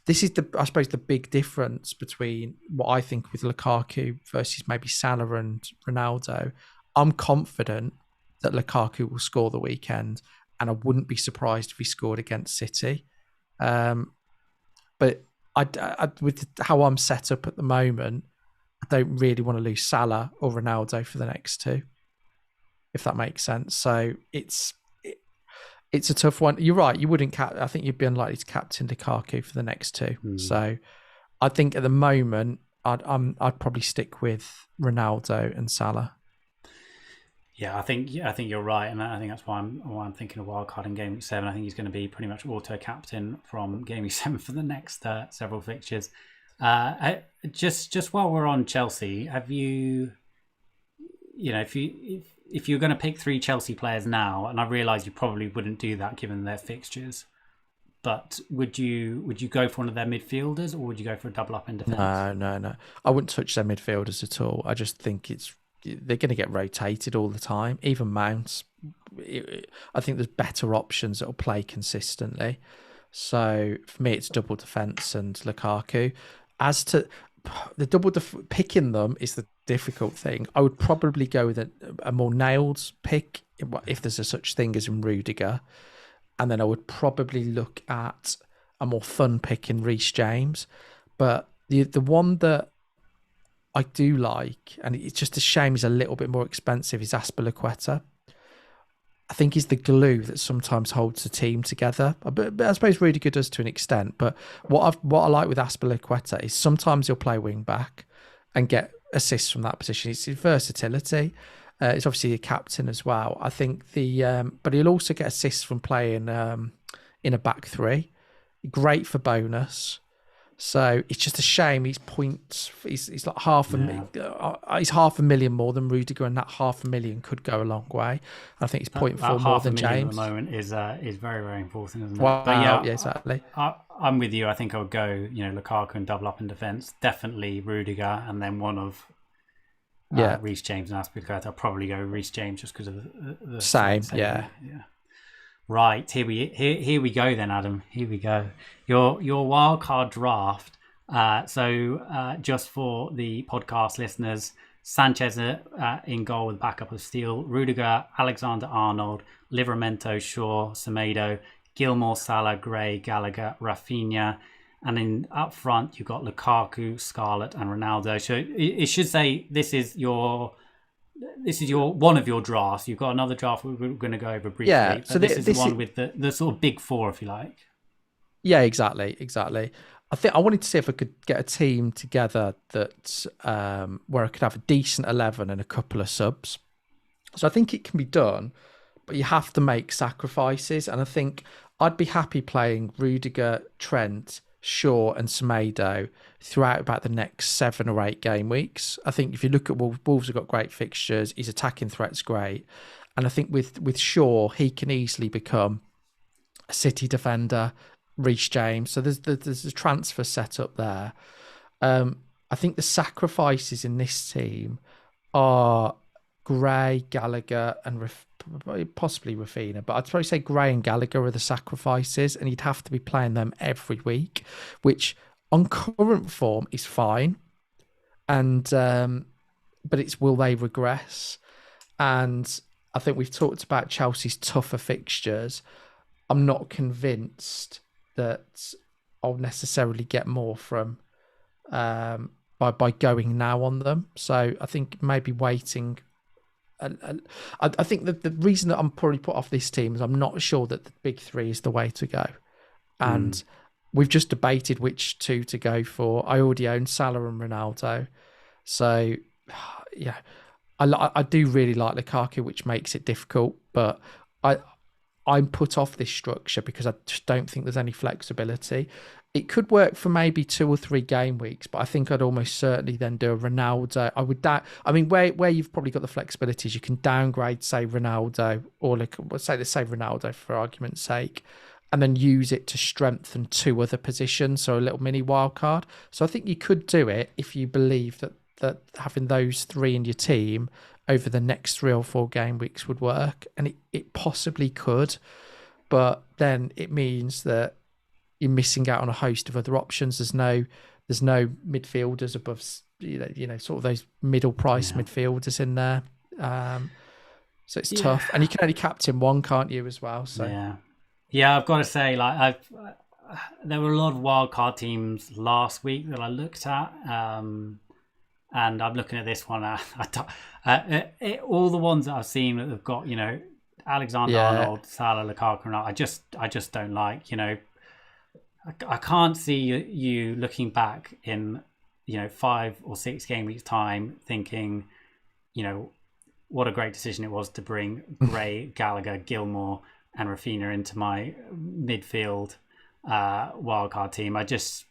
This is I suppose the big difference between what I think with Lukaku versus maybe Salah and Ronaldo. I'm confident that Lukaku will score the weekend, and I wouldn't be surprised if he scored against City. But I with how I'm set up at the moment, I don't really want to lose Salah or Ronaldo for the next 2. If that makes sense. So it's a tough one. You're right. You wouldn't I think you'd be unlikely to captain Lukaku for the next 2. So I think at the moment I'd probably stick with Ronaldo and Salah. Yeah, I think you're right, and I think that's why I'm thinking of wildcard in game week 7. I think he's going to be pretty much auto captain from game week 7 for the next several fixtures. Just while we're on Chelsea, have you if you're going to pick 3 Chelsea players now, and I realise you probably wouldn't do that given their fixtures, but would you go for one of their midfielders, or would you go for a double up in defence? No. I wouldn't touch their midfielders at all. I just think they're going to get rotated all the time. Even Mount, I think there's better options that will play consistently. So for me, it's double defence and Lukaku. As to the picking them is the difficult thing. I would probably go with a more nailed pick, if there's a such thing as in Rudiger, and then I would probably look at a more fun pick in Reece James. But the one that I do like, and it's just a shame he's a little bit more expensive, is Azpilicueta. I think is the glue that sometimes holds the team together. But I suppose Rudiger does to an extent. But what I like with Azpilicueta is sometimes he'll play wing back and get assists from that position. It's his versatility. It's obviously a captain as well. I think but he'll also get assists from playing in a back three. Great for bonus. So it's just a shame he's points. He's like he's $500,000 more than Rudiger, and that $500,000 could go a long way. I think he's 0.4 more than James. At the moment is very, very important, isn't it? Wow, but yeah, exactly. I'm with you. I think I would go, Lukaku and double up in defence. Definitely Rudiger, and then one of Reece James and Azpilicueta. I'll probably go Reece James just because of the same. Yeah. Right, here we go then, Adam. Here we go. Your wildcard draft. So just for the podcast listeners, Sanchez in goal with backup of Steele, Rudiger, Alexander-Arnold, Livramento, Shaw, Semedo, Gilmore, Salah, Gray, Gallagher, Rafinha, and then up front you've got Lukaku, Scarlett, and Ronaldo. So it should say this is one of your drafts. You've got another draft we're going to go over briefly. Yeah, so this is the one with the sort of big four, if you like. Yeah, exactly. I think I wanted to see if I could get a team together that where I could have a decent 11 and a couple of subs. So I think it can be done, but you have to make sacrifices. And I think I'd be happy playing Rudiger, Trent, Shaw and Semedo throughout about the next 7 or 8 game weeks. I think if you look at Wolves have got great fixtures. His attacking threat's great. And I think with Shaw, he can easily become a City defender, Reece James. So there's a transfer set up there. I think the sacrifices in this team are Gray, Gallagher and possibly Rafinha, but I'd probably say Gray and Gallagher are the sacrifices, and you'd have to be playing them every week, which on current form is fine. And but it's will they regress? And I think we've talked about Chelsea's tougher fixtures. I'm not convinced that I'll necessarily get more from by going now on them. So I think maybe waiting. I think that the reason that I'm probably put off this team is I'm not sure that the big three is the way to go. And we've just debated which two to go for. I already own Salah and Ronaldo. So, yeah, I do really like Lukaku, which makes it difficult. But I'm put off this structure because I just don't think there's any flexibility. It could work for maybe 2 or 3 game weeks, but I think I'd almost certainly then do a Ronaldo. I mean, where you've probably got the flexibility is you can downgrade, say, Ronaldo, or let's say Ronaldo for argument's sake, and then use it to strengthen 2 other positions, so a little mini wild card. So I think you could do it if you believe that having those 3 in your team over the next 3 or 4 game weeks would work, and it possibly could, but then it means that you're missing out on a host of other options. There's no midfielders above, sort of those middle price midfielders in there. So it's tough, and you can only captain one, can't you, as well? So yeah, I've got to say, there were a lot of wildcard teams last week that I looked at, and I'm looking at this one. All the ones that I've seen that have got, Alexander-Arnold, Salah, Lukaku, and I just don't like, I can't see you looking back in, 5 or 6 game weeks time thinking, what a great decision it was to bring Gray, Gallagher, Gilmore and Rafinha into my midfield wildcard team. I just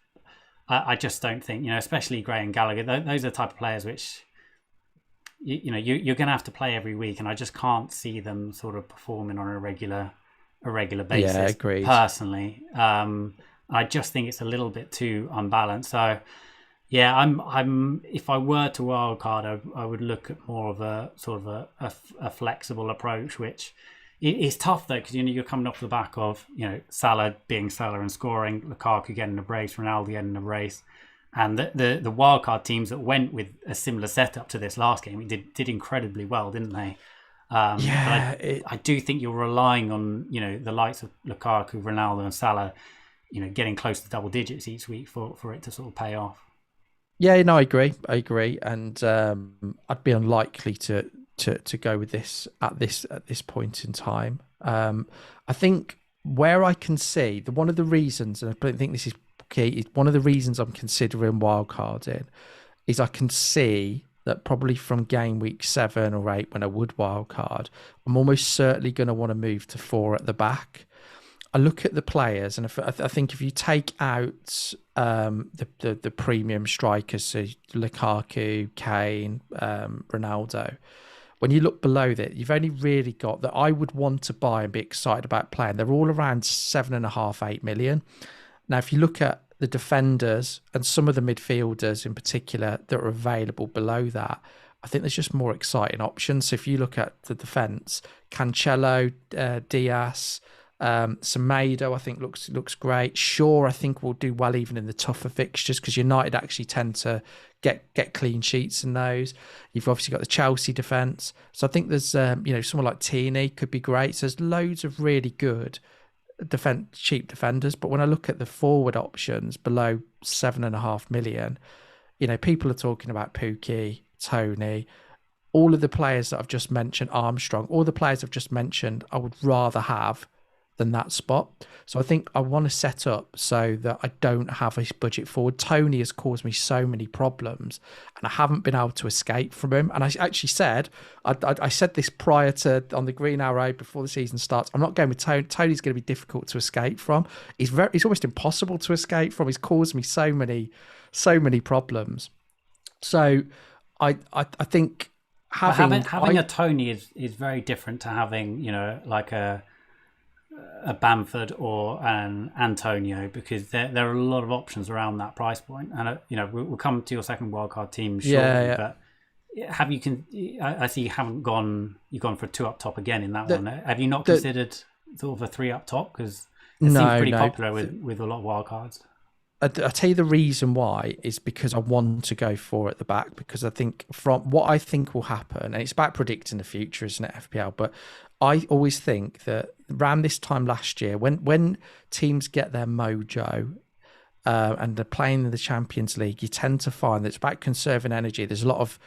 don't think, especially Gray and Gallagher, those are the type of players which, you're going to have to play every week, and I just can't see them sort of performing on a regular basis. Yeah, agreed. Personally. I just think it's a little bit too unbalanced. So, yeah, I'm. If I were to wildcard, I would look at more of a sort of a flexible approach, which is tough though, because you're coming off the back of Salah being Salah and scoring, Lukaku getting a brace, Ronaldo getting a brace, and the wildcard teams that went with a similar setup to this last game did incredibly well, didn't they? I do think you're relying on the likes of Lukaku, Ronaldo, and Salah. Getting close to double digits each week for it to sort of pay off. Yeah, no, I agree. And I'd be unlikely to to go with this at this point in time. I think where I can see one of the reasons, and I don't think this is key, is one of the reasons I'm considering wildcarding is I can see that probably from game week 7 or 8 when I would wildcard, I'm almost certainly going to want to move to 4 at the back. I look at the players, and I think if you take out the premium strikers, so Lukaku, Kane, Ronaldo, when you look below that, you've only really got that I would want to buy and be excited about playing. They're all around 7.5, 8 million. Now, if you look at the defenders and some of the midfielders in particular that are available below that, I think there's just more exciting options. So if you look at the defence, Cancelo, Diaz, Semedo, I think looks great. Shaw, I think will do well even in the tougher fixtures because United actually tend to get clean sheets in those. You've obviously got the Chelsea defence, so I think there's someone like Tierney could be great. So there's loads of really good cheap defenders. But when I look at the forward options below 7.5 million, people are talking about Pukki, Tony, all of the players that I've just mentioned, Armstrong, all the players I've just mentioned, I would rather have than that spot. So I think I want to set up so that I don't have a budget forward. Tony has caused me so many problems and I haven't been able to escape from him. And I actually said, I said this prior to on the Green Arrow before the season starts, I'm not going with Tony. Tony's going to be difficult to escape from. He's almost impossible to escape from. He's caused me so many problems. So I think having a Tony is very different to having, like a Bamford or an Antonio, because there are a lot of options around that price point. And we'll come to your second wildcard team shortly. But I see you've gone for a 2 up top again in that one. Have you not considered sort of a 3 up top, because it seems pretty popular with a lot of wildcards? I'll tell you the reason why is because I want to go 4 at the back, because I think from what I think will happen, and it's about predicting the future, isn't it, FPL? But I always think that around this time last year, when teams get their mojo and they're playing in the Champions League, you tend to find that it's about conserving energy. There's a lot of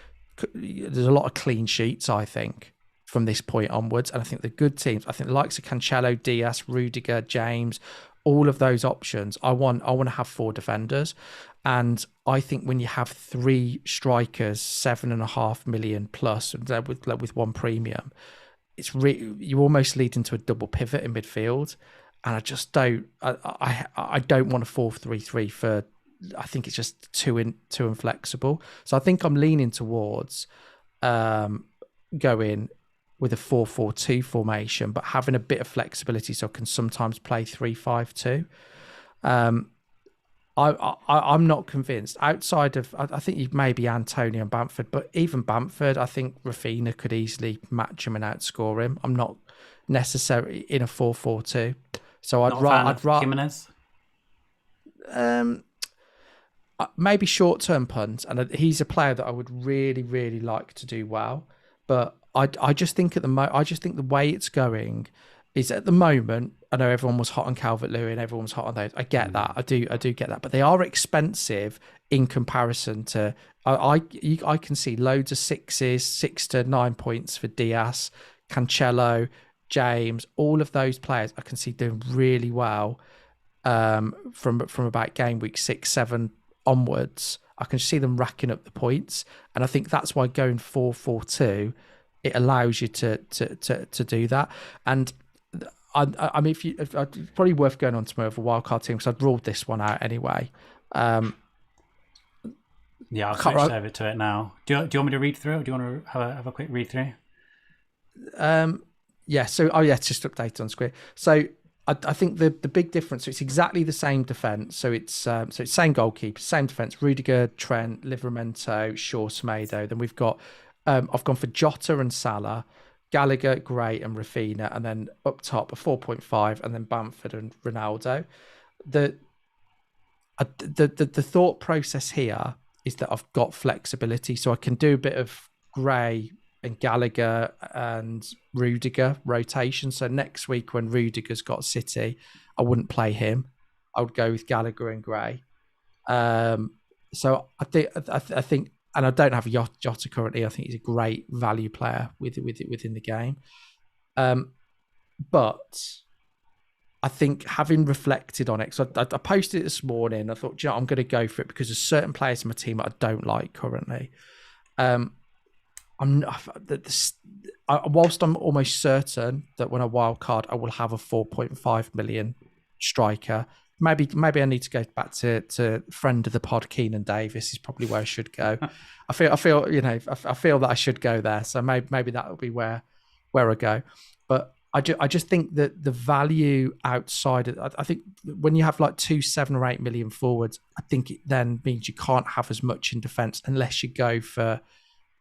clean sheets, I think, from this point onwards. And I think the good teams, I think the likes of Cancelo, Diaz, Rudiger, James, all of those options, I want to have 4 defenders. And I think when you have 3 strikers, 7.5 million plus with 1 premium, you almost lead into a double pivot in midfield. And I just don't I don't want a 4-3-3 for, I think it's just too inflexible. So I think I'm leaning towards going with a 4-4-2 formation, but having a bit of flexibility so I can sometimes play 3-5-2. I'm not convinced. Outside of, I think you maybe Antonio and Bamford, but even Bamford, I think Rafinha could easily match him and outscore him. I'm not necessarily in a 4-4-2. So I'd rather Jimenez. Maybe short-term punt, and he's a player that I would really, really like to do well. But I just think the way it's going is, at the moment, I know everyone was hot on Calvert-Lewin, everyone was hot on those. I get that. I do get that. But they are expensive in comparison to, I can see loads of 6s, 6 to 9 points for Diaz, Cancelo, James, all of those players I can see doing really well from about game week 6, 7 onwards. I can see them racking up the points. And I think that's why going 4-4-2, it allows you to do that. And I mean, it's probably worth going on to my other wildcard team, because I'd ruled this one out anyway. I'll switch over to it now. Do you want me to read through it, or do you want to have a quick read through? It's just updated on screen. So I think the big difference, so it's exactly the same defence. So it's same goalkeeper, same defence, Rudiger, Trent, Livramento, Shaw, Semedo. Then we've got, I've gone for Jota and Salah, Gallagher, Gray and Rafinha, and then up top a 4.5, and then Bamford and Ronaldo. The thought process here is that I've got flexibility, so I can do a bit of Gray and Gallagher and Rudiger rotation. So next week when Rudiger's got City, I wouldn't play him. I would go with Gallagher and Gray. So I think and I don't have Jota currently. I think he's a great value player within the game. But I think having reflected on it, so I posted it this morning. I thought, I'm going to go for it because there's certain players in my team that I don't like currently. Whilst I'm almost certain that when I wildcard, I will have a 4.5 million striker. Maybe I need to go back to friend of the pod, Keenan Davis is probably where I should go. I feel that I should go there. So maybe that will be where I go. But I just think that the value outside of, I think when you have like 2, 7 or 8 million forwards, I think it then means you can't have as much in defence unless you go for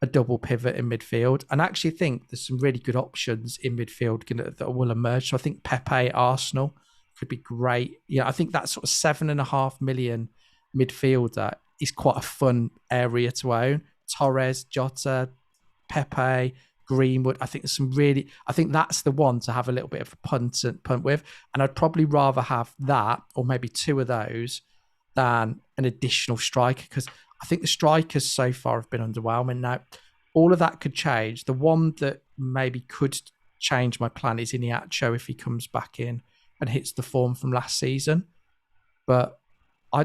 a double pivot in midfield. And I actually think there's some really good options in midfield that will emerge. So I think Pepe at Arsenal could be great. Yeah, I think that sort of 7.5 million midfielder is quite a fun area to own. Torres, Jota, Pepe, Greenwood. I think that's the one to have a little bit of a punt with. And I'd probably rather have that or maybe 2 of those than an additional striker, because I think the strikers so far have been underwhelming. Now, all of that could change. The one that maybe could change my plan is Iniacho if he comes back in and hits the form from last season. But I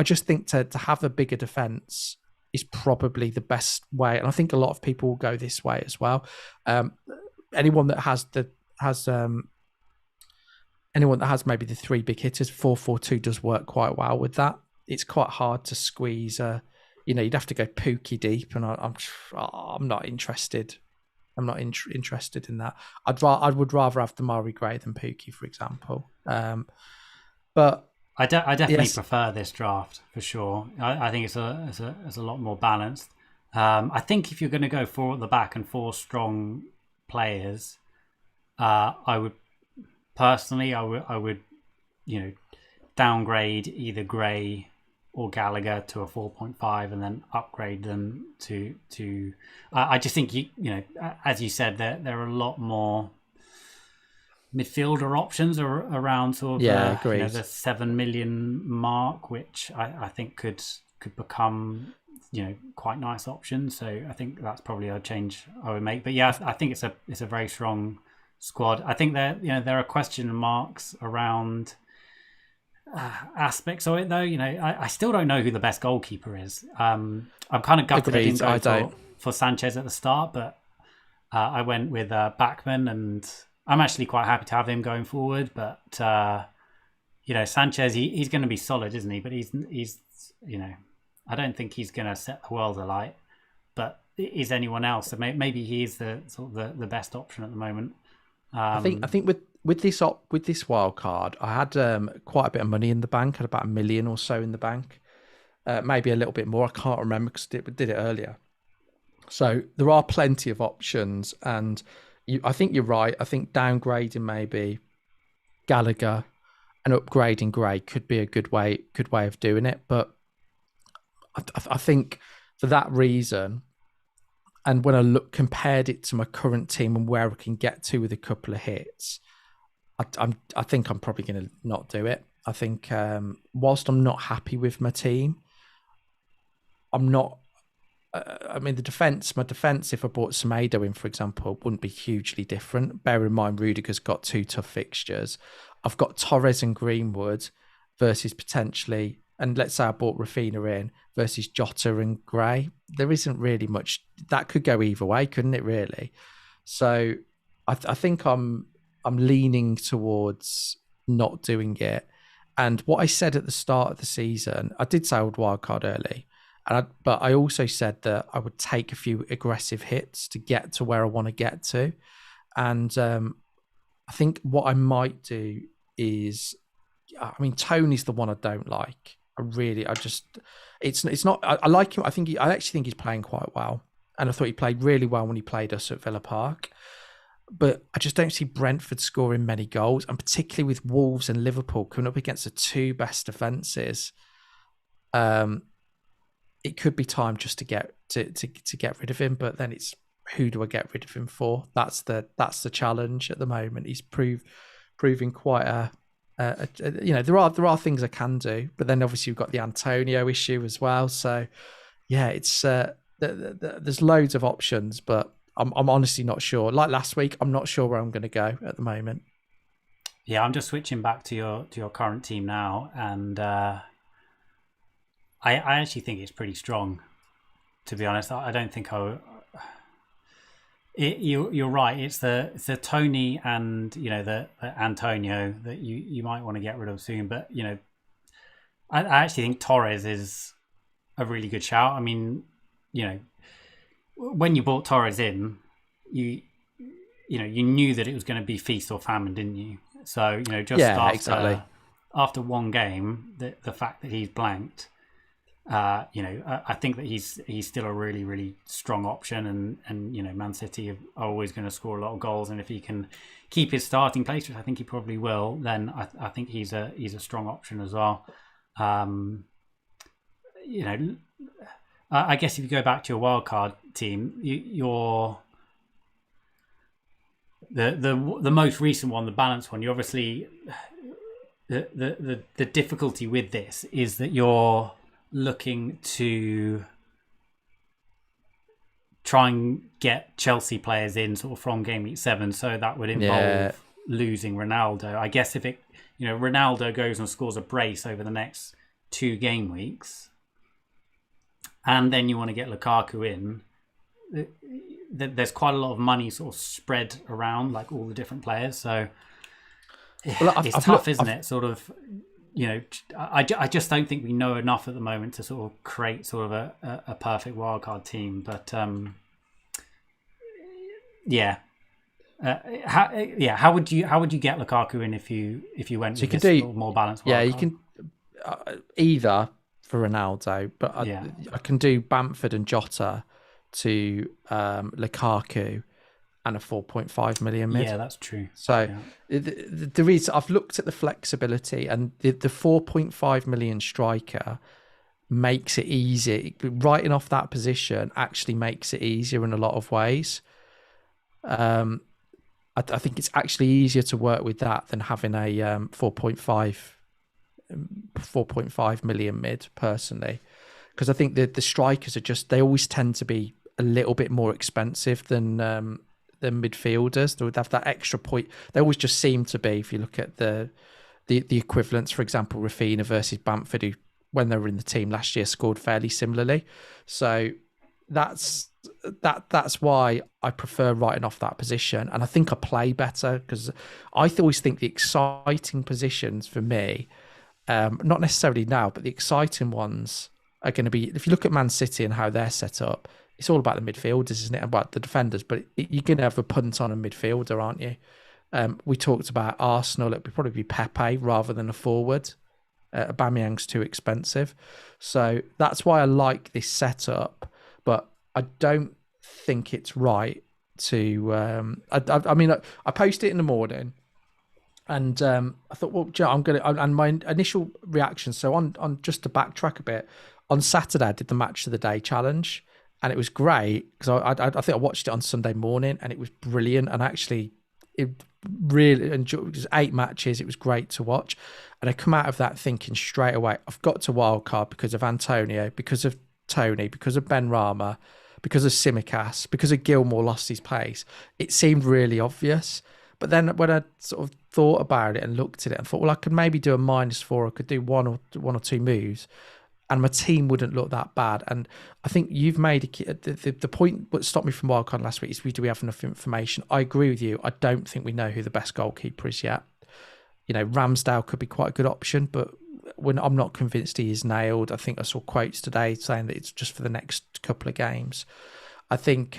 just think to have a bigger defence is probably the best way, and I think a lot of people will go this way as well. Anyone that has maybe the 3 big hitters, 4-4-2 does work quite well with that. It's quite hard to squeeze. You'd have to go Pookie deep, and I'm not interested. I'm not interested in that. I would rather have Damari Gray than Pookie, for example. But I definitely prefer this draft for sure. I think it's a lot more balanced. I think if you're going to go 4 at the back and 4 strong players, I would personally downgrade either Gray or Gallagher to a 4.5 and then upgrade them to. I just think as you said, there are a lot more midfielder options are around sort of the 7 million mark, which I think could become quite nice options. So I think that's probably a change I would make. But yeah, I think it's a very strong squad. I think there are question marks around aspects of it though. I still don't know who the best goalkeeper is. I'm kind of gutted I didn't go for Sanchez at the start, but I went with Bachmann, and I'm actually quite happy to have him going forward. But Sanchez, he's going to be solid, isn't he? But he's I don't think he's going to set the world alight. But is anyone else? So maybe he's the sort of the best option at the moment. I think with this wild card, I had quite a bit of money in the bank. I had about $1 million or so in the bank, maybe a little bit more. I can't remember because I did it earlier. So there are plenty of options, and I think you're right. I think downgrading maybe Gallagher and upgrading Gray could be a good way of doing it. But I think for that reason, and when I compared it to my current team and where I can get to with a couple of hits, I think I'm probably going to not do it. I think whilst I'm not happy with my team, I'm not. My defence, if I brought Semedo in, for example, wouldn't be hugely different. Bear in mind, Rudiger's got 2 tough fixtures. I've got Torres and Greenwood versus potentially, and let's say I brought Rafinha in versus Jota and Gray. There isn't really much. That could go either way, couldn't it, really? So I think I'm leaning towards not doing it. And what I said at the start of the season, I did say I would wildcard early. But I also said that I would take a few aggressive hits to get to where I want to get to. And I think what I might do is, Tony's the one I don't like. It's not, I like him. I actually think he's playing quite well. And I thought he played really well when he played us at Villa Park. But I just don't see Brentford scoring many goals. And particularly with Wolves and Liverpool coming up against the 2 best defences, it could be time just to get rid of him. But then it's, who do I get rid of him for? That's the challenge at the moment. He's proving quite there are things I can do, but then obviously you've got the Antonio issue as well. So yeah, it's there's loads of options, but I'm honestly not sure. Like last week, I'm not sure where I'm going to go at the moment. Yeah, I'm just switching back to your current team now, and I actually think it's pretty strong. To be honest, I don't think you're right. It's the Tony and the Antonio that you might want to get rid of soon. But I actually think Torres is a really good shout. I mean, when you bought Torres in, you knew that it was going to be feast or famine, didn't you? So after one game, the fact that he's blanked. I think that he's still a really, really strong option, and Man City are always going to score a lot of goals, and if he can keep his starting place, which I think he probably will, then I think he's a strong option as well. I guess if you go back to your wildcard team, the most recent one, the balanced one, you obviously the difficulty with this is that you're looking to try and get Chelsea players in sort of from game week 7, so that would involve losing Ronaldo. I guess if Ronaldo goes and scores a brace over the next 2 game weeks, and then you want to get Lukaku in, there's quite a lot of money sort of spread around like all the different players. So it's tough, isn't it? Sort of. I just don't think we know enough at the moment to sort of create sort of a perfect wildcard team. But how would you get Lukaku in if you went with this sort of more balanced wildcard? Yeah, you can either for Ronaldo, but I can do Bamford and Jota to Lukaku and a 4.5 million mid. Yeah, that's true. So there is. I've looked at the flexibility, and the 4.5 million striker makes it easy. Writing off that position actually makes it easier in a lot of ways. I think it's actually easier to work with that than having a 4.5 million mid personally, because I think the strikers they always tend to be a little bit more expensive than midfielders. They would have that extra point. They always just seem to be, if you look at the equivalents, for example, Rafinha versus Bamford, who when they were in the team last year scored fairly similarly. So that's why I prefer writing off that position, and I think I play better because I always think the exciting positions for me, not necessarily now, but the exciting ones are going to be, if you look at Man City and how they're set up, it's all about the midfielders, isn't it? About the defenders, but you're going to have a punt on a midfielder, aren't you? We talked about Arsenal. It would probably be Pepe rather than a forward. Aubameyang's too expensive. So that's why I like this setup, but I don't think it's right to... I mean, I posted it in the morning, and I thought, well, I'm going to... And my initial reaction, so on just to backtrack a bit, on Saturday I did the Match of the Day challenge, and it was great because I think I watched it on Sunday morning, and it was brilliant. And actually, it really enjoyed. It was 8 matches. It was great to watch, and I come out of that thinking straight away, I've got to wildcard because of Antonio, because of Tony, because of Ben Rama, because of Tsimikas, because of Gilmore lost his pace. It seemed really obvious, but then when I sort of thought about it and looked at it and thought, well, I could maybe do a -4. I could do one or two moves, and my team wouldn't look that bad. And I think you've made the point. What stopped me from wildcard last week is, do we have enough information? I agree with you. I don't think we know who the best goalkeeper is yet. Ramsdale could be quite a good option, but I'm not convinced he is nailed. I think I saw quotes today saying that it's just for the next couple of games. I think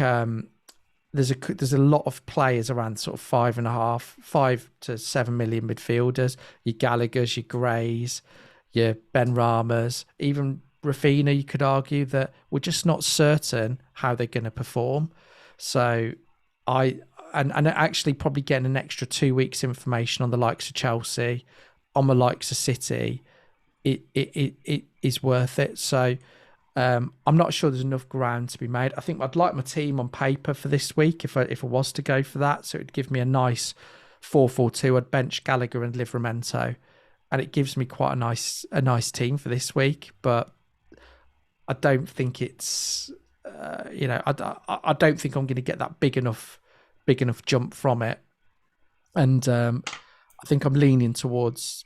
there's a lot of players around sort of 5 to 7 million midfielders. Your Gallaghers, your Grays, your Ben Ramas, even Rafinha, you could argue that we're just not certain how they're going to perform. So and actually probably getting an extra 2 weeks information on the likes of Chelsea, on the likes of City, it is worth it. So I'm not sure there's enough ground to be made. I think I'd like my team on paper for this week if I was to go for that. So it'd give me a nice 4-4-2. I'd bench Gallagher and Livramento, and it gives me quite a nice team for this week. But I don't think it's I don't think I'm going to get that big enough jump from it, and I think I'm leaning towards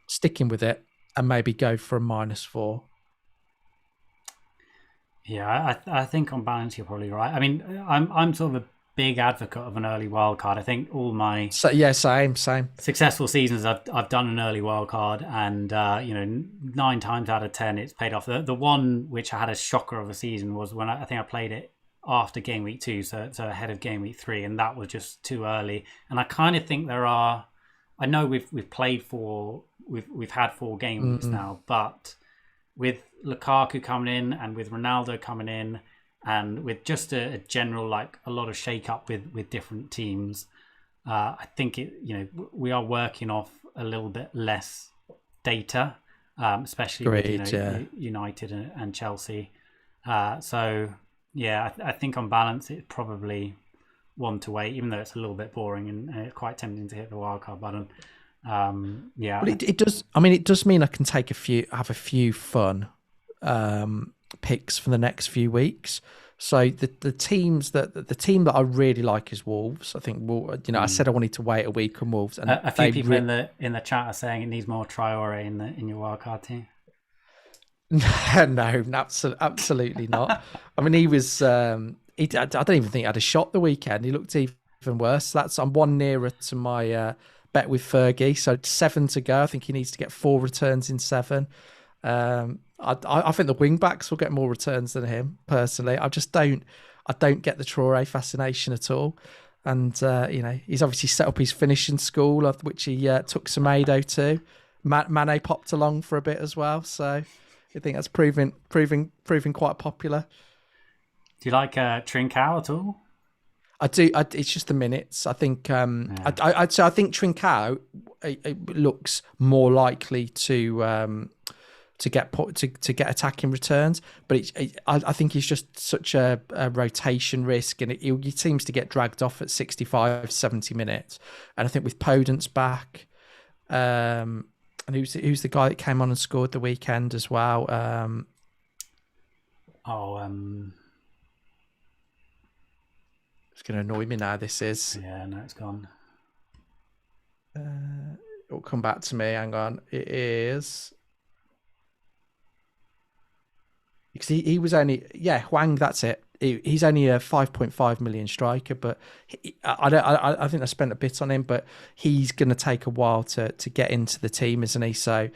sticking with it and maybe go for a -4. Yeah, I think on balance you're probably right. I mean, I'm sort of a big advocate of an early wild card. I think all my same successful seasons I've done an early wild card, and 9 times out of 10 it's paid off. The one which I had a shocker of a season was when I think I played it after game week 2, so ahead of game week 3, and that was just too early. And I kind of think I know we've had 4 game weeks now, but with Lukaku coming in and with Ronaldo coming in and with just a general, like, a lot of shake up with different teams, I think we are working off a little bit less data, especially with United and Chelsea. So yeah, I think on balance it's probably 1 to 8, even though it's a little bit boring and it's quite tempting to hit the wildcard button. Yeah, but it does. I mean, it does mean I can have a few fun picks for the next few weeks. So the team that I really like is Wolves. I think I said I wanted to wait a week on Wolves, and a few people in the chat are saying it needs more Traore in your wildcard team. No, absolutely not. I mean, he was. I don't even think he had a shot the weekend. He looked even worse. I'm 1 nearer to my bet with Fergie. So 7 to go. I think he needs to get 4 returns in 7. I think the wing backs will get more returns than him personally. I don't get the Traore fascination at all. And he's obviously set up his finishing school, of which he took Semedo to. Mane popped along for a bit as well. So I think that's proving quite popular. Do you like Trincao at all? I do. It's just the minutes. I think. I think Trincao it looks more likely to get attacking returns, but I think he's just such a rotation risk, and he seems to get dragged off at 65, 70 minutes. And I think with Podence back, and who's the guy that came on and scored the weekend as well? It's going to annoy me now. This is. Yeah, no, it's gone. It'll come back to me. Hang on. It is. Because he was only. Yeah, Hwang, that's it. He's only a 5.5 million striker, but I think I spent a bit on him, but he's going to take a while to get into the team, isn't he? So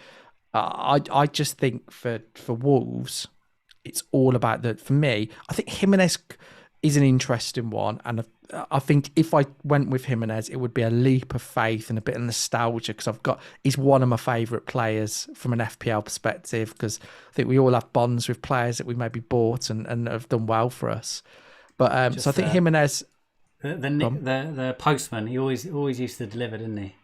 I just think for Wolves, it's all about for me, I think Jimenez is an interesting one, and I think if I went with Jimenez, it would be a leap of faith and a bit of nostalgia, because he's one of my favourite players from an FPL perspective, because I think we all have bonds with players that we maybe bought and have done well for us. But so I think Jimenez, the postman, he always used to deliver, didn't he?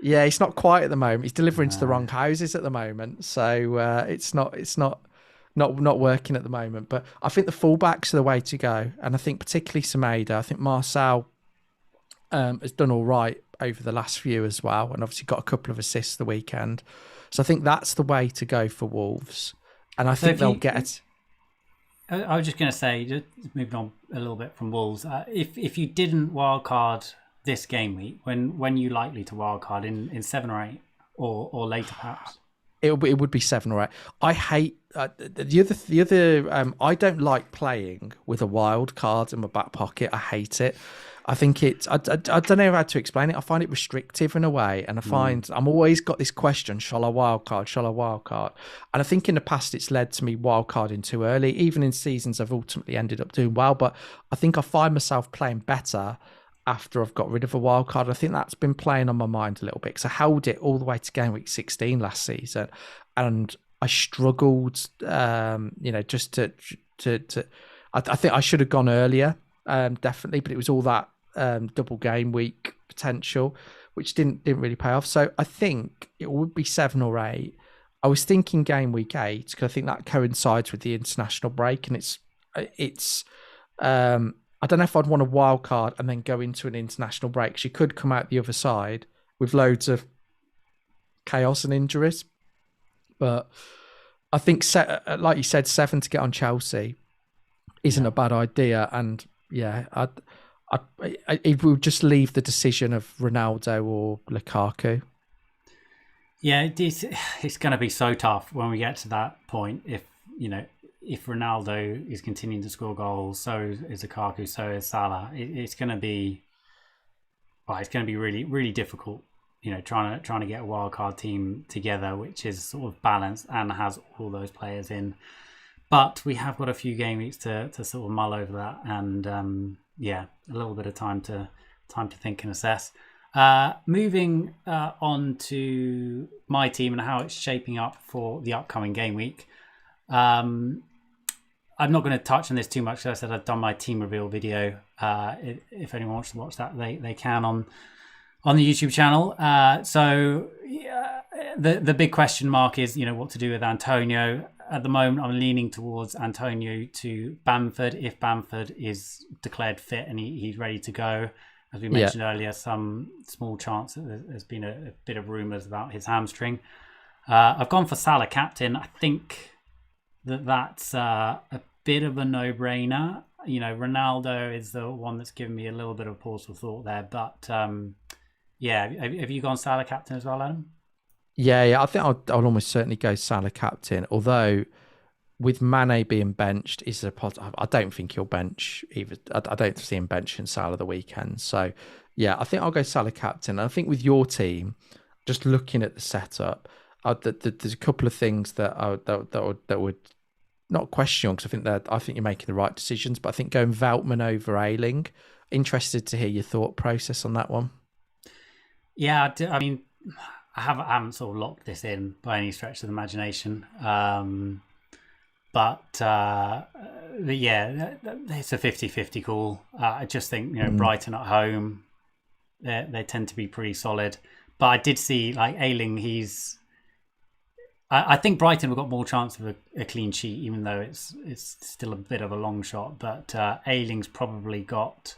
Yeah, he's not quite at the moment. He's delivering to the wrong houses at the moment, so it's not working at the moment. But I think the fullbacks are the way to go, and I think particularly Semedo. I think Marcel has done all right over the last few as well, and obviously got a couple of assists the weekend. So I think that's the way to go for Wolves, and I think they'll get it. I was just going to say, just moving on a little bit from Wolves, if you didn't wildcard this game week, when you likely to wildcard in 7 or 8 or later perhaps? It would be 7 or 8. I hate the other. I don't like playing with a wild card in my back pocket. I hate it. I think it's. I don't know how to explain it. I find it restrictive in a way, and I find I'm always got this question: shall I wild card? Shall I wild card? And I think in the past it's led to me wild carding too early. Even in seasons I've ultimately ended up doing well, but I think I find myself playing better after I've got rid of a wild card. I think that's been playing on my mind a little bit, because I held it all the way to game week 16 last season, and I struggled. Just to I think I should have gone earlier, definitely, but it was all that double game week potential, which didn't really pay off. So I think it would be 7 or 8. I was thinking game week 8, because I think that coincides with the international break, and it's. I don't know if I'd want a wild card and then go into an international break, because you could come out the other side with loads of chaos and injuries. But I think, like you said, 7 to get on Chelsea isn't a bad idea. And yeah, it will just leave the decision of Ronaldo or Lukaku. Yeah, it's going to be so tough when we get to that point. If Ronaldo is continuing to score goals, so is Lukaku, so is Salah. It's going to be, it's going to be really, really difficult. Trying to get a wildcard team together, which is sort of balanced and has all those players in. But we have got a few game weeks to sort of mull over that, and a little bit of time to think and assess. Moving on to my team and how it's shaping up for the upcoming game week. I'm not going to touch on this too much. As I said, I've done my team reveal video. If anyone wants to watch that, they can on the YouTube channel. The big question mark is, what to do with Antonio. At the moment, I'm leaning towards Antonio to Bamford if Bamford is declared fit and he's ready to go. As we mentioned earlier, some small chance that there's been a bit of rumours about his hamstring. I've gone for Salah captain. I think that's a bit of a no-brainer. Ronaldo is the one that's given me a little bit of pause for thought there. But have you gone Salah captain as well, Adam? Yeah. I think I'll almost certainly go Salah captain. Although with Mane being benched, I don't think he'll bench either. I don't see him benching Salah the weekend. So I think I'll go Salah captain. And I think with your team, just looking at the setup, there's a couple of things that would not question, because I think you're making the right decisions. But I think going Veltman over Ayling. Interested to hear your thought process on that one. Yeah, I mean, I haven't sort of locked this in by any stretch of the imagination. But it's a 50-50 call. I just think, Brighton at home, they tend to be pretty solid. But I did see, Ayling, I think Brighton have got more chance of a clean sheet, even though it's still a bit of a long shot. But Ayling's probably got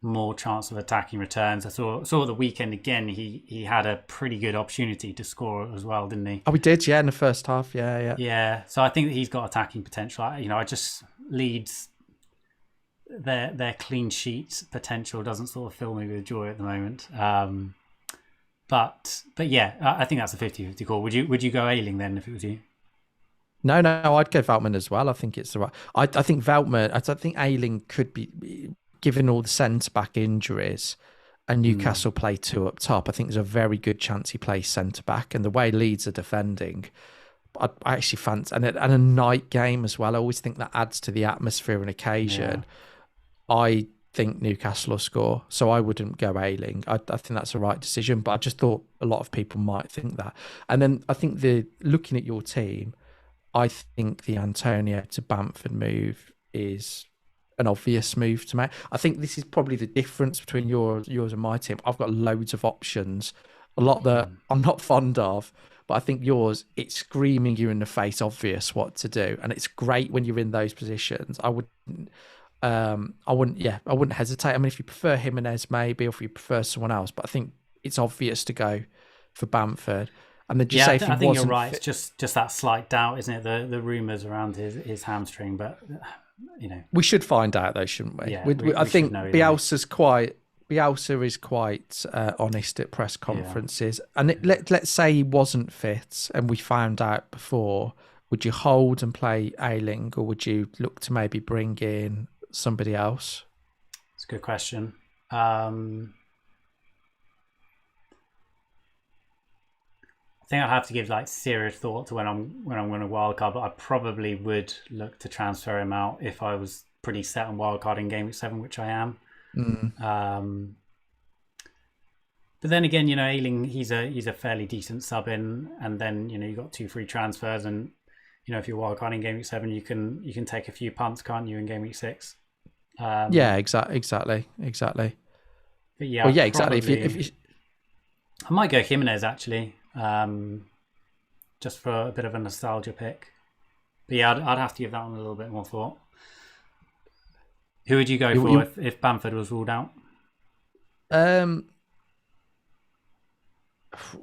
more chance of attacking returns. I saw at the weekend again, he had a pretty good opportunity to score as well, didn't he? Oh, we did, in the first half, yeah. Yeah, so I think that he's got attacking potential. Leeds, their clean sheet potential doesn't sort of fill me with joy at the moment. But I think that's a 50-50 call. Would you go Ayling then if it was you? No, I'd go Veltman as well. I think it's the right. I think Veltman. I think Ayling could be, given all the centre-back injuries and Newcastle play 2 up top, I think there's a very good chance he plays centre-back. And the way Leeds are defending, I actually fancy... And a night game as well, I always think that adds to the atmosphere and occasion. Yeah. I think Newcastle will score, so I wouldn't go Ayling. I think that's the right decision, but I just thought a lot of people might think that. And then I think looking at your team, I think the Antonio to Bamford move is an obvious move to make. I think this is probably the difference between yours and my team. I've got loads of options, a lot that I'm not fond of, but I think yours, it's screaming you in the face obvious what to do, and it's great when you're in those positions. I wouldn't hesitate. I mean, if you prefer Jimenez maybe, or if you prefer someone else, but I think it's obvious to go for Bamford. And then I think you're right. It's just that slight doubt, isn't it? The rumours around his hamstring, but we should find out though, shouldn't we? Yeah, I think Bielsa is quite honest at press conferences. Yeah. And let's say he wasn't fit, and we found out before. Would you hold and play Ayling, or would you look to maybe bring in somebody else? It's a good question. I think I'd have to give serious thought to when I'm going to wildcard, but I probably would look to transfer him out if I was pretty set on wildcard in Game Week 7, which I am. But then again, Ayling, he's a fairly decent sub in, and then you've got 2 free transfers, and if you're wildcarding Game Week 7, you can take a few punts, can't you, in Game Week 6? Exactly. But exactly. If I might go Jimenez actually. Just for a bit of a nostalgia pick. But I'd have to give that one a little bit more thought. Who would you go for if Bamford was ruled out?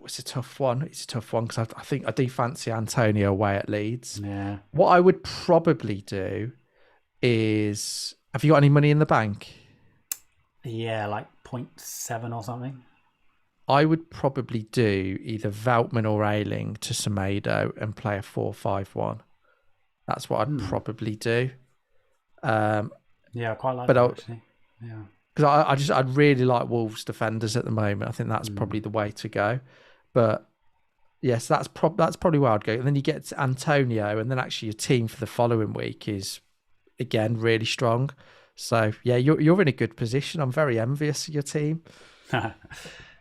it's a tough one. It's a tough one because I think I do fancy Antonio away at Leeds. Yeah. What I would probably do is, have you got any money in the bank? Yeah, like 0.7 or something. I would probably do either Veltman or Ayling to Semedo and play a 4-5-1. That's what I'd probably do. Yeah, I quite like that actually. Yeah. Because I'd really like Wolves defenders at the moment. I think that's probably the way to go. But yes, that's probably where I'd go. And then you get to Antonio, and then actually your team for the following week is again really strong. So yeah, you're in a good position. I'm very envious of your team.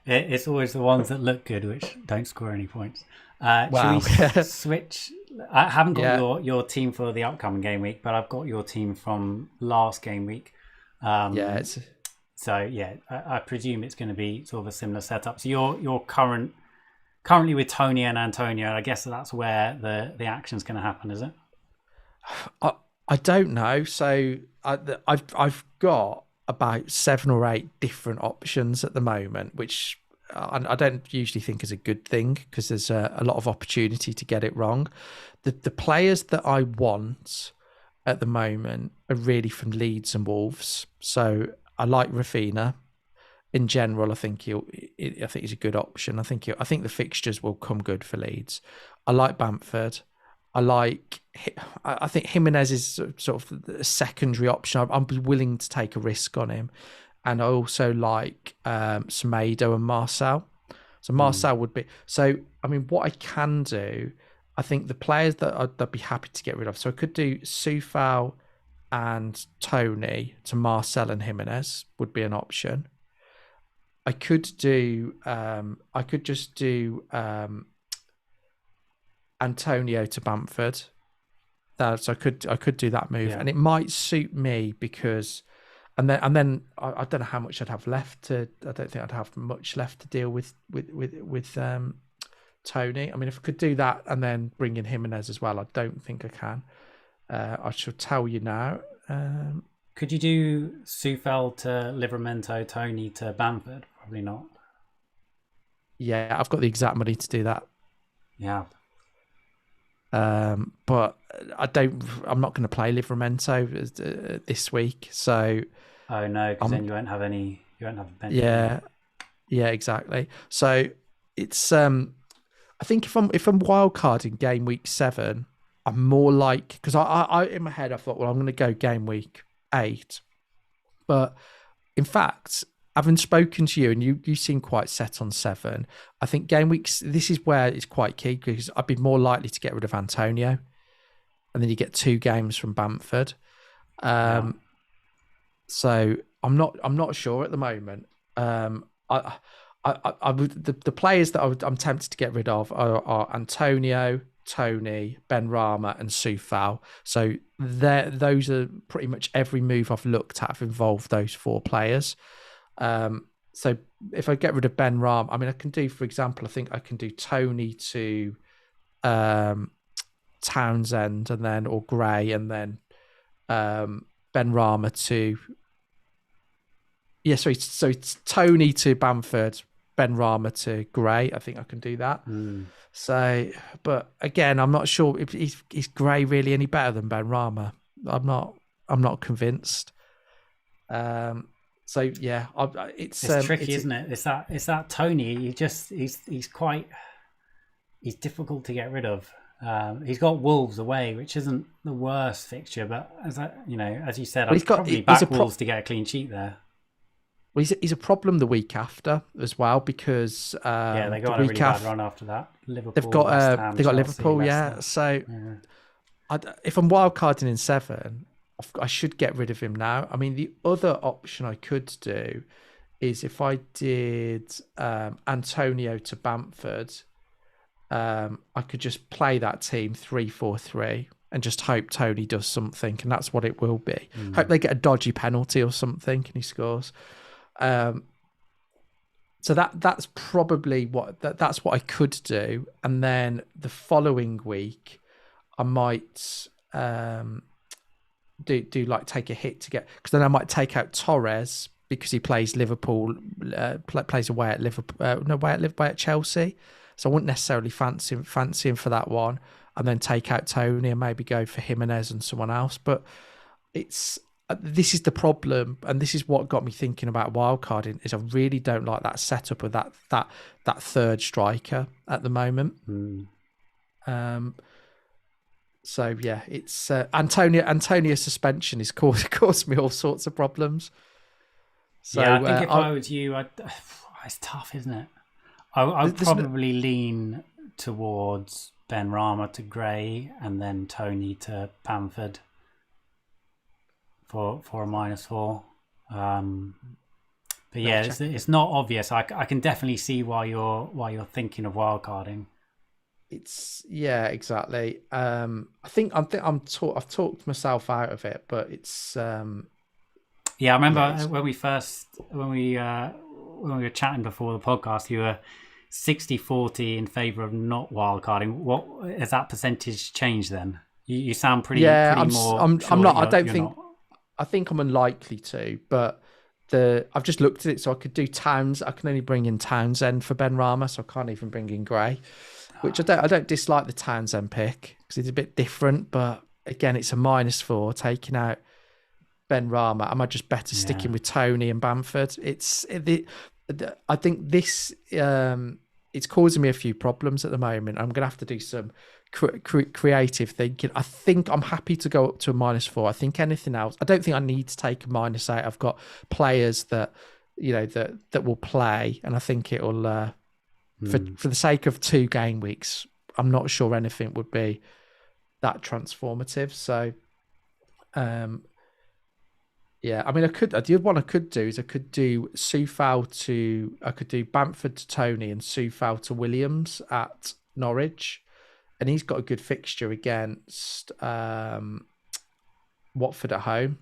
It's always the ones that look good which don't score any points. Wow. Should we switch? I haven't got your team for the upcoming game week, but I've got your team from last game week. So yeah, I presume it's going to be sort of a similar setup. So you're currently with Tony and Antonio. I guess that's where the action's going to happen, is it? I don't know. So I've got about 7 or 8 different options at the moment, which I don't usually think is a good thing because there's a lot of opportunity to get it wrong. The players that I want at the moment are really from Leeds and Wolves. So I like Rafinha. In general, I think he's a good option. I think the fixtures will come good for Leeds. I like Bamford. I think Jimenez is sort of a secondary option. I'd be willing to take a risk on him. And I also like Semedo and Marcel. So Marcel would be... So, I mean, what I can do, I think the players that I'd be happy to get rid of. So I could do Soufal and Tony to Marcel and Jimenez would be an option. I could just do Antonio to Bamford. So I could do that move, and it might suit me because, and then I don't know how much I'd have left I don't think I'd have much left to deal with Tony. I mean, if I could do that and then bring in Jimenez as well, I don't think I can. I shall tell you now. Could you do Soufal to Livramento, Tony to Bamford? Probably not. Yeah, I've got the exact money to do that. Yeah. But I'm not going to play Livramento this week. So. Oh no, because then you won't have a bench. Yeah, exactly. So it's I think if I'm wildcarding game week 7, I'm more like, because I in my head I thought, well, I'm going to go game week 8, but in fact, having spoken to you and you seem quite set on 7, I think game weeks, this is where it's quite key because I'd be more likely to get rid of Antonio, and then you get 2 games from Bamford. So I'm not sure at the moment. The players that I'm tempted to get rid of are Antonio, Tony, Benrahma, and Soufal. So those are pretty much every move I've looked at have involved those 4 players. So if I get rid of Benrahma, I mean, I can do, for example, I think I can do Tony to Townsend and then, or Gray, and then Benrahma to... Yeah, so it's Tony to Bamford, Benrahma to Gray. I think I can do that. So, but again, I'm not sure if is Gray really any better than Benrahma. I'm not convinced. So yeah, it's tricky, isn't it? It's that Tony. He's difficult to get rid of. He's got Wolves away, which isn't the worst fixture, but as you said, I'd probably back Wolves to get a clean sheet there. Well, he's a problem the week after as well because they got a really bad run after that. Liverpool, they've got Chelsea, Liverpool, Leicester. So if I'm wildcarding in 7, I should get rid of him now. I mean, the other option I could do is if I did Antonio to Bamford, I could just play that team 3-4-3 and just hope Tony does something, and that's what it will be. Hope they get a dodgy penalty or something and he scores. So that's probably that's what I could do, and then the following week I might do like take a hit to get, because then I might take out Torres because he plays Liverpool, plays away at Liverpool, away at Chelsea. So I wouldn't necessarily fancy him for that one, and then take out Tony and maybe go for Jimenez and someone else. But this is the problem, and this is what got me thinking about wildcarding. Is I really don't like that setup of that third striker at the moment. So yeah, it's Antonio's suspension is caused me all sorts of problems. So yeah, I think if I was you, it's tough, isn't it? I'd probably lean towards Benrahma to Gray and then Tony to Bamford for a -4. But yeah, it's not obvious. I can definitely see why you're thinking of wildcarding. It's exactly. I've talked myself out of it, but it's. Yeah, I remember when we were chatting before the podcast, you were 60-40 in favour of not wildcarding. What has that percentage changed then? You sound pretty. I'm not. I think I'm unlikely to, but I've just looked at it, so I could do Towns. I can only bring in Townsend for Benrahma, so I can't even bring in Gray. Which I don't dislike the Townsend pick because it's a bit different, but again, it's a -4 taking out Benrahma. Am I just better sticking with Tony and Bamford? I think this it's causing me a few problems at the moment. I'm going to have to do some creative thinking. I think I'm happy to go up to a -4. I think anything else, I don't think I need to take a -8. I've got players that that will play, and I think it'll. For the sake of 2 game weeks, I'm not sure anything would be that transformative. So, yeah, I mean, the other one I could do is I could do Bamford to Tony and Soufal to Williams at Norwich, and he's got a good fixture against Watford at home.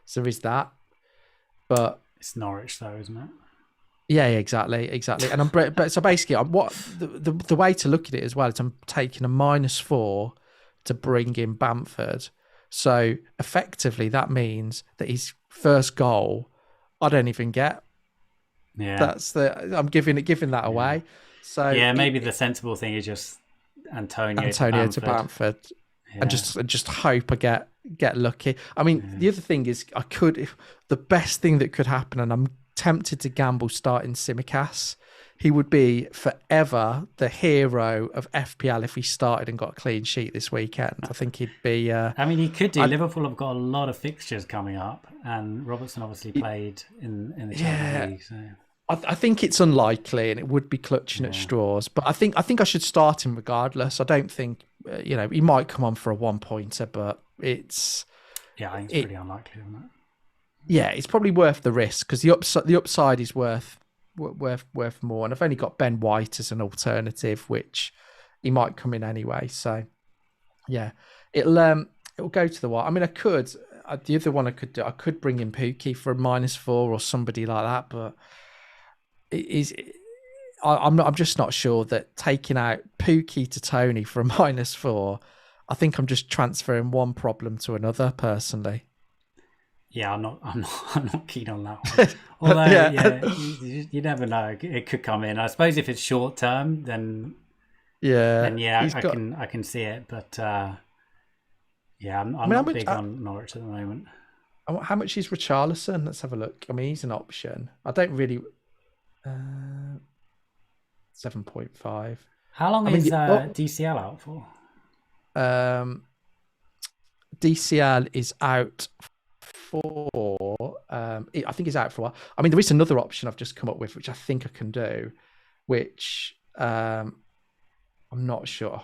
So there is that, but it's Norwich though, isn't it? Yeah, exactly. And but so basically, the way to look at it as well is I'm taking a -4 to bring in Bamford. So effectively, that means that his first goal, I don't even get. Yeah, I'm giving that away. So yeah, maybe the sensible thing is just Antonio to Bamford. Yeah. And just hope I get lucky. I mean, the other thing is the best thing that could happen, and I'm tempted to gamble starting Tsimikas. He would be forever the hero of FPL if he started and got a clean sheet this weekend. I think he'd be. I mean, he could do. Liverpool have got a lot of fixtures coming up, and Robertson obviously played in the Champions League. So. I think it's unlikely, and it would be clutching at straws. But I think I should start him regardless. I don't think he might come on for a 1-pointer, but it's. Yeah, I think it's pretty unlikely, isn't it? Yeah, it's probably worth the risk because the upside is worth more. And I've only got Ben White as an alternative, which he might come in anyway. So yeah, it'll go to the wire. I mean, the other one I could do. I could bring in Pookie for a -4 or somebody like that, but I'm just not sure that taking out Pookie to Tony for a -4. I think I'm just transferring one problem to another personally. Yeah, I'm not keen on that one. Although, you never know. It could come in. I suppose if it's short term, then I can see it. But I'm not big on Norwich at the moment. How much is Richarlison? Let's have a look. I mean, he's an option. I don't really. 7.5. How long is DCL out for? DCL is out for I think he's out for a while. I mean, there is another option I've just come up with, which I think I can do, which I'm not sure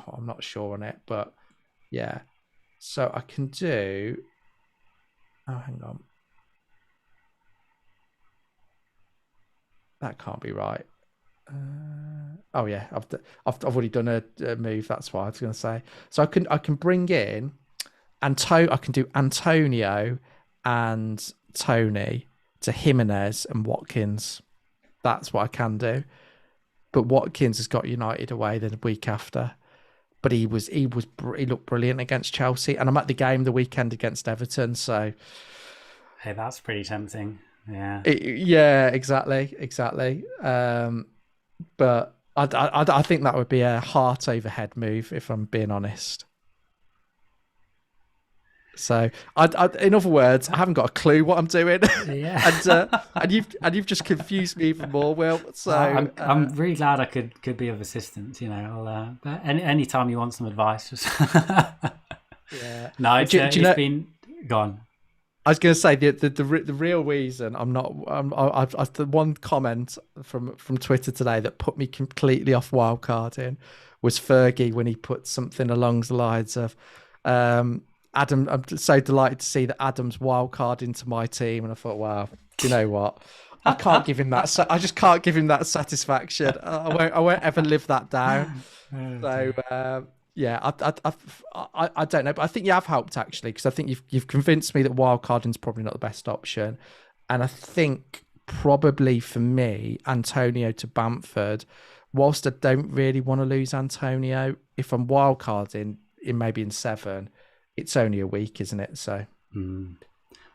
on it, but yeah. So I can do. Oh, hang on. That can't be right. Oh yeah, I've already done a move. That's what I was going to say. So I can bring in I can do Antonio and Tony to Jimenez and Watkins. That's what I can do. But Watkins has got United away the week after. But he looked brilliant against Chelsea, and I'm at the game the weekend against Everton. So hey, that's pretty tempting. Yeah. Yeah, exactly. But I think that would be a heart over head move, if I'm being honest. So, in other words, I haven't got a clue what I'm doing. Yeah. and you've just confused me even more, Will. So I'm really glad I could be of assistance. But any time you want some advice, just yeah. No, it's been gone. I was going to say the real reason I've the one comment from Twitter today that put me completely off wildcarding was Fergie when he put something along the lines of, Adam, I'm so delighted to see that Adam's wildcard into my team, and I thought, wow, do you know what? I can't give him that. I just can't give him that satisfaction. I won't ever live that down. So. Yeah, I don't know, but I think you have helped actually, because I think you've convinced me that wildcarding is probably not the best option, and I think probably for me, Antonio to Bamford, whilst I don't really want to lose Antonio, if I'm wildcarding maybe in 7, it's only a week, isn't it? So,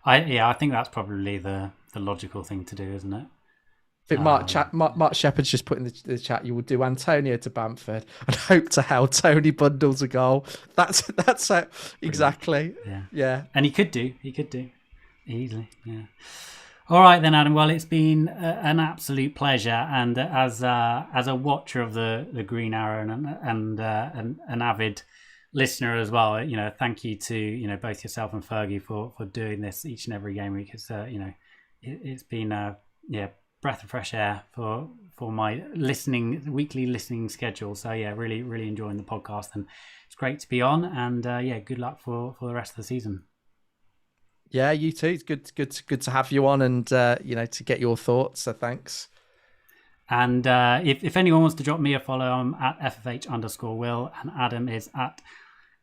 I think that's probably the logical thing to do, isn't it? I think Mark Shepherd's just put in the chat, you will do Antonio to Bamford and hope to hell Tony bundles a goal. That's it. Exactly. Yeah. And he could do easily. Yeah. All right then, Adam. Well, it's been an absolute pleasure, and as a watcher of the Green Arrow and an avid listener as well, thank you to both yourself and Fergie for doing this each and every game week. It's it's been breath of fresh air for my weekly listening schedule. So yeah, really enjoying the podcast, and it's great to be on, and good luck for the rest of the season. Yeah, you too. It's good to have you on, and to get your thoughts. So thanks. And if anyone wants to drop me a follow, I'm at FFH_Will, and Adam is at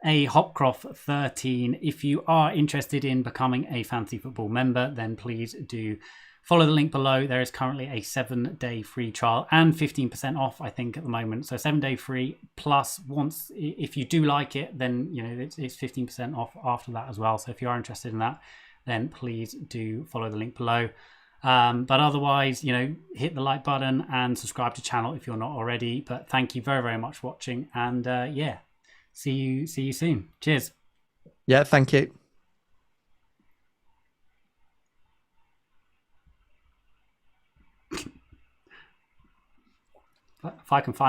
a Hopcroft 13. If you are interested in becoming a Fantasy Football member, then please do follow the link below. There is currently a 7-day free trial and 15% off, I think, at the moment. So 7-day free plus if you do like it, then it's 15% off after that as well. So if you are interested in that, then please do follow the link below. But otherwise, hit the like button and subscribe to the channel if you're not already. But thank you very, very much for watching, and see you soon. Cheers. Yeah, thank you. If I can find